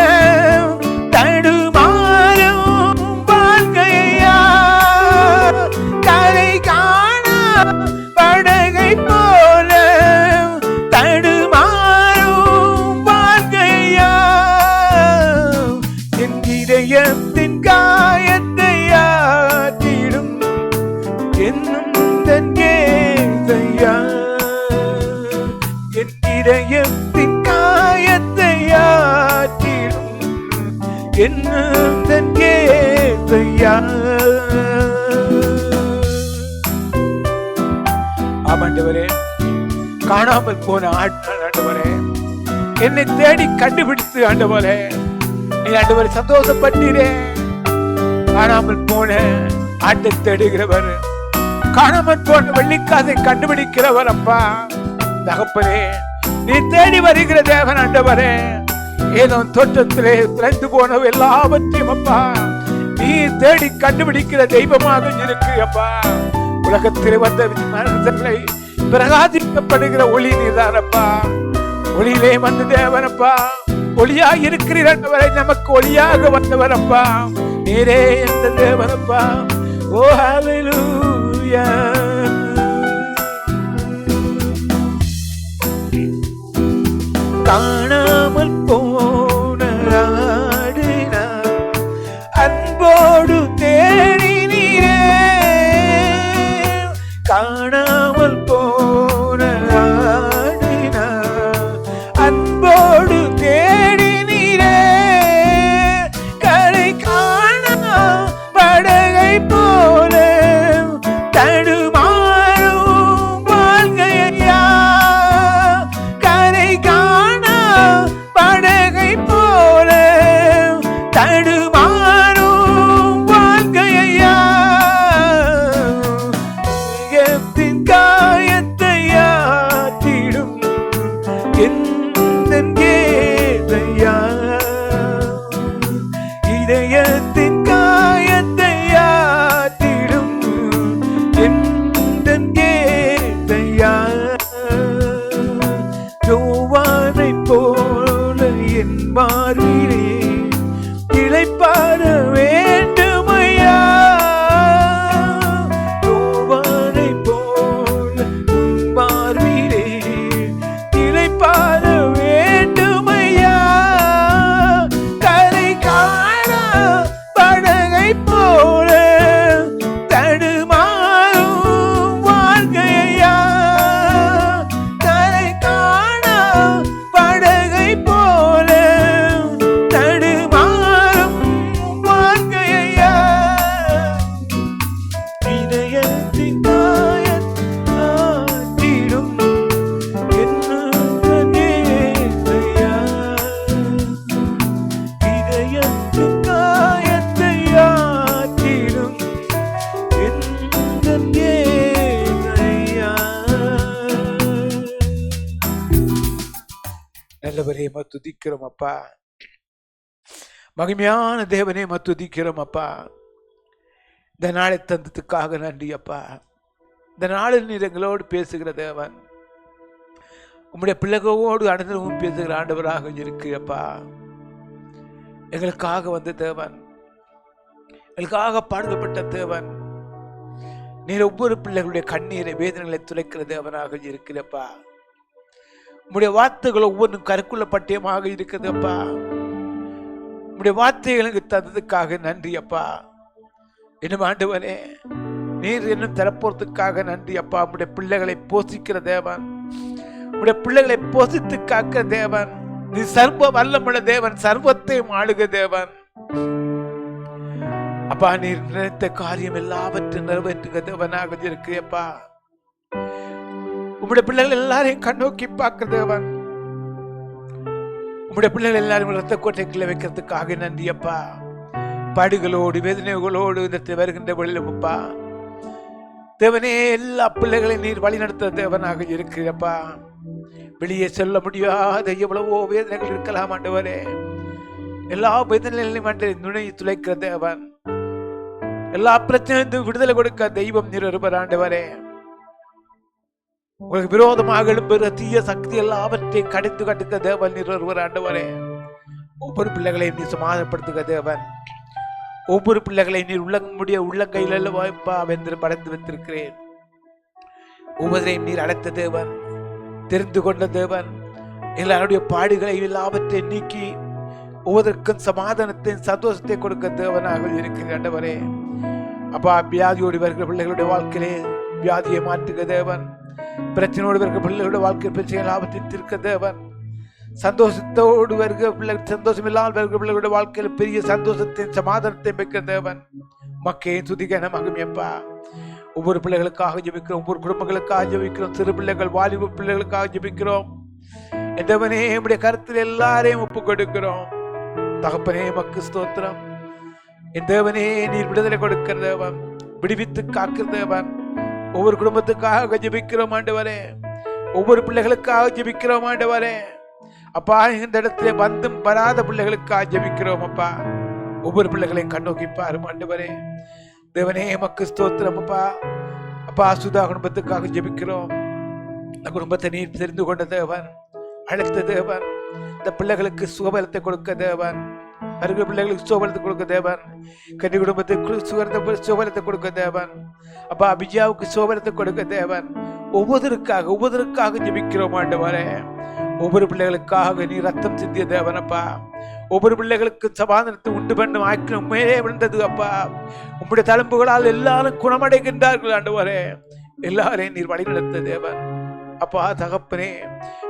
தடுமாறும் வாழ்க்கையா. கரை காண படகை போல தடுமாறும் வாழ்க்கையா. என் இதயத்தின் காயத்தை ஆற்றிடும் என்னும் தன் ஏசையா. என் இதயத்தின் காயத்தை ஆற்றிடும் என்னும் தன் ஏசையா. ஆண்டவரே, காணாமல் போன ஆட்கள் ஆண்டவரே, என்னை தேடி கண்டுபிடித்து ஆண்டவரே நீ ஆண்டவரை சந்தோஷப்பட்டீரே. காணாமல் போன ஆட்டை தேடுகிறவர், காணாமல் போன வெள்ளிக்காசை கண்டுபிடிக்கிறவர் அப்பா தகப்பனே. நீ தேடி வருகிற தேவன் ஆண்டவரே. ஏதோ தோற்றத்திலே திறந்து போன எல்லாவற்றையும் அப்பா நீ தேடி கண்டுபிடிக்கிற தெய்வமாக இருக்கு அப்பா. உலகத்திலே வந்த மனிதர்களை பிரகாசிக்கப்படுகிற ஒளி நீதானப்பா. ஒளியிலே வந்த தேவனப்பா, ஒளியாக இருக்கிறீரவரை நமக்கு ஒளியாக வந்தவரப்பா நீரே எந்த தேவனப்பா. ஓ ஹல்லேலூயா. காணாமல் போன ஆடினா அன்போடு தேடினீரே. காணாமல் போன ஆடினா அன்போடு தேடினீரே. கரை காண படகை போல தடுமாறும் வாழ்க்கையா. கரை காண படகை போல தடுமாறும் வாழ்க்கையா. இதயத்தின் காயத்தை ஆற்றிடும் எந்தன் ஏசையா. இதயத்தின் காயத்தை ஆற்றிடும் எந்தன் ஏசையா. யோவானை போல என் மார்பிலே இளைப்பாற வேண்டுமையா. யோவானை போல உன் மார்பிலே இளைப்பாற வேண்டுமையா. கரை காண படகை போல தடுமாறும் வாழ்க்கையா. கரை காண படகை போல தடுமாறும் வாழ்க்கையா. இதயத்தின் காயத்தாற்றிடும் என்னும் ஏசையா. இதயத்தின் காயத்தை ஆற்றிடும் என்னும் ஏசையா. நல்லவரே துதிக்கிறோம் அப்பா. மகிமையான தேவனே துதிக்கிறோம் அப்பா. இந்த நாளை தந்ததுக்காக நன்றி அப்பா. இந்த நாளில் நீர் எங்களோடு பேசுகிற தேவன், உம்முடைய பிள்ளைகளோடு அனுதினமும் பேசுகிற ஆண்டவராக இருக்கு அப்பா. எங்களுக்காக வந்த தேவன், எங்களுக்காக பாடுபட்ட தேவன், நீர் ஒவ்வொரு பிள்ளைகளுடைய கண்ணீரை வேதனைகளை துளைக்கிற தேவனாக இருக்கிறப்பா. உம்முடைய வார்த்தைகள் ஒவ்வொன்றும் கருக்குள்ள பட்டியமாக இருக்குது அப்பா. உம்முடைய வார்த்தைகளுக்கு தந்ததுக்காக நன்றி அப்பா. இன்னும் ஆண்டவனே, நீர் இன்னும் தரப்போறதுக்காக நன்றி அப்பா. உம்முடைய பிள்ளைகளை போஷிக்கிற தேவன், உம்முடைய பிள்ளைகளை போஷித்து காக்கிற தேவன், நீ சர்வ வல்லமுள்ள தேவன், சர்வத்தையும் ஆளுக தேவன் அப்பா. நீர் நினைத்த காரியம் எல்லாவற்றையும் நிறைவேற்றுக தேவனாக இருக்கு அப்பா. உம்முடைய பிள்ளைகள் எல்லாரையும் கண்ணோக்கி பார்க்கிற தேவன், உம்முடைய பிள்ளைகள் எல்லாரும் ரத்த கோட்டைக்குள்ள வைக்கிறதுக்காக நன்றி அப்பா. பாடுகளோடு வேதனைகளோடு இந்த வருகின்ற வெளியிலும் அப்பா, தேவனே, எல்லா பிள்ளைகளையும் நீர் வழி நடத்த தேவனாக இருக்கிறப்பா. வெளியே சொல்ல முடியாத எவ்வளவோ வேதனைகள் இருக்கலாம் ஆண்டவரே. எல்லா வேதனைகளையும் நுழையை துளைக்கிற தேவன், எல்லா பிரச்சனையும் விடுதலை கொடுக்க தெய்வம் நீர் ஒருவர் ஆண்டவரே. உங்களுக்கு விரோதமாக எழும்புகிற தீய சக்தி எல்லாவற்றையும் கடித்து கட்டுக்க தேவன் நீர் ஒருவர் ஆண்டவரே. ஒவ்வொரு பிள்ளைகளையும் நீர் சமாதானப்படுத்துக தேவன். ஒவ்வொரு பிள்ளைகளையும் நீர் உள்ளங்கையில் வாய்ப்பா வென்று படைத்து வைத்திருக்கிறேன். ஒவ்வொருவரையும் நீர் அழைத்த தேவன், தெரிந்து கொண்ட தேவன், எல்லாருடைய பாடுகளை எல்லாவற்றை நீக்கி ஒவ்வொருக்கும் சமாதானத்தையும் சந்தோஷத்தை கொடுக்க தேவனாக இருக்கிற ஆண்டவரே. அப்பா, வியாதியோடு வருகிற பிள்ளைகளுடைய வாழ்க்கையிலே வியாதியை மாற்றுக தேவன். பிரச்சனையோடு வருகிற பிள்ளைகளுடைய வாழ்க்கை பிரச்சனை எல்லாவற்றையும் தீர்க்க தேவன். சந்தோஷத்தோடு வருகிற பிள்ளைகள், சந்தோஷம் இல்லாமல் வருகிற பிள்ளைகளுடைய வாழ்க்கையில் பெரிய சந்தோஷத்தையும் சமாதானத்தையும் வைக்கிற தேவன். மக்களையும் துதிக்க மகிமையப்பா. ஒவ்வொரு பிள்ளைகளுக்காக ஜெபிக்கிறோம், ஒவ்வொரு குடும்பங்களுக்காக ஜெபிக்கிறோம், சிறு பிள்ளைகள் வாலிப பிள்ளைகளுக்காக ஜெபிக்கிறோம். எந்தவனே நம்முடைய கருத்தில் எல்லாரையும் ஒப்பு கொடுக்கிறோம். தகப்பனே, மக்கு ஸ்தோத்திரம். என் தேவனே, நீர் விடுதலை கொடுக்கிற தேவன், விடுவித்து காக்கிற தேவன். ஒவ்வொரு குடும்பத்துக்காக ஜெபிக்கிறோம் ஆண்டவரே. ஒவ்வொரு பிள்ளைகளுக்காக ஜெபிக்கிறோம் ஆண்டவரே. அப்பா, இந்த இடத்துல வந்தும் வராத பிள்ளைகளுக்காக ஜெபிக்கிறோம் அப்பா. ஒவ்வொரு பிள்ளைகளையும் கண்ணோக்கி பாரும் ஆண்டவரே. தேவனே, மக்கு ஸ்தோத்திரம் அப்பா. அப்பா, சுதா குடும்பத்துக்காக ஜெபிக்கிறோம். இந்த குடும்பத்தை நீர் தெரிந்து கொண்ட தேவன், அழைத்த தேவன். இந்த பிள்ளைகளுக்கு சுகபலத்தை கொடுக்க தேவன், வருகிற பிள்ளைகளுக்கு சுகபலத்தை கொடுக்க தேவன். கன்னி குடும்பத்துக்கு சுகபலத்தை கொடுக்க தேவன். அப்பா, அபிஜாவுக்கு சுகபலத்தை கொடுக்க தேவன். ஒவ்வொருவருக்காக ஜெபிக்கிறோம் ஆண்டவரே. ஒவ்வொரு பிள்ளைகளுக்காக நீ ரத்தம் சிந்திய தேவனப்பா. ஒவ்வொரு பிள்ளைகளுக்கு சமாதானத்தை உண்டு பண்ணும் ஆக்கிரம் மேலே விழுந்தது அப்பா. உங்களுடைய தழும்புகளால் எல்லாரும் குணமடைகின்றார்கள் ஆண்டவரே. எல்லாரையும் நீர் வழி நடத்த தேவன். அப்பா தகப்பனே,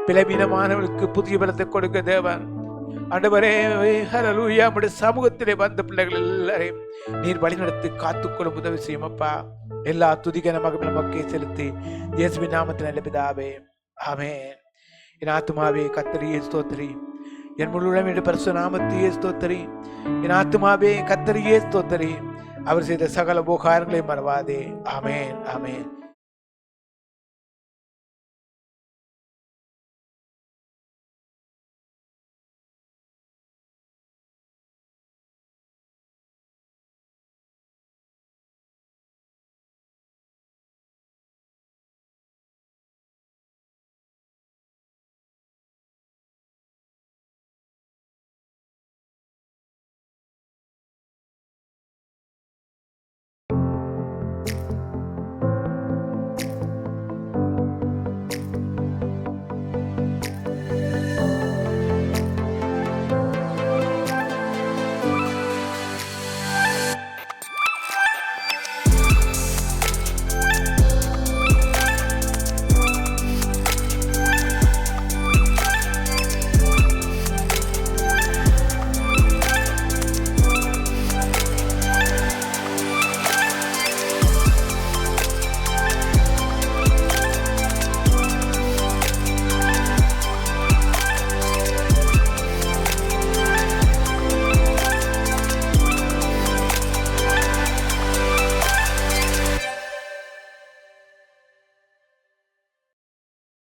பலவீனமானவர்களுக்கு புதிய பலத்தை கொடுக்க தேவன். ஆண்டவரே, ஹல்லேலூயா. நம்முடைய சமூகத்திலே வந்த பிள்ளைகள் எல்லாரையும் நீர் வழி நடத்தி காத்துக்கொள்ளும் உதவி செய்யும் அப்பா. எல்லா துதிக்க நமக்கு நமக்கே செலுத்தி இயேசுவின் நாமத்தில் நல்ல பிதாவே, ஆமென். என் ஆத்துமாவே கர்த்தரையே ஸ்தோத்திரி, என் முழு பரிசுத்த நாமத்தையே ஸ்தோத்திரி. என் ஆத்துமாவே கர்த்தரையே ஸ்தோத்திரி, அவர் செய்த சகல உபகாரங்களையும் மறவாதே. ஆமென், ஆமென்.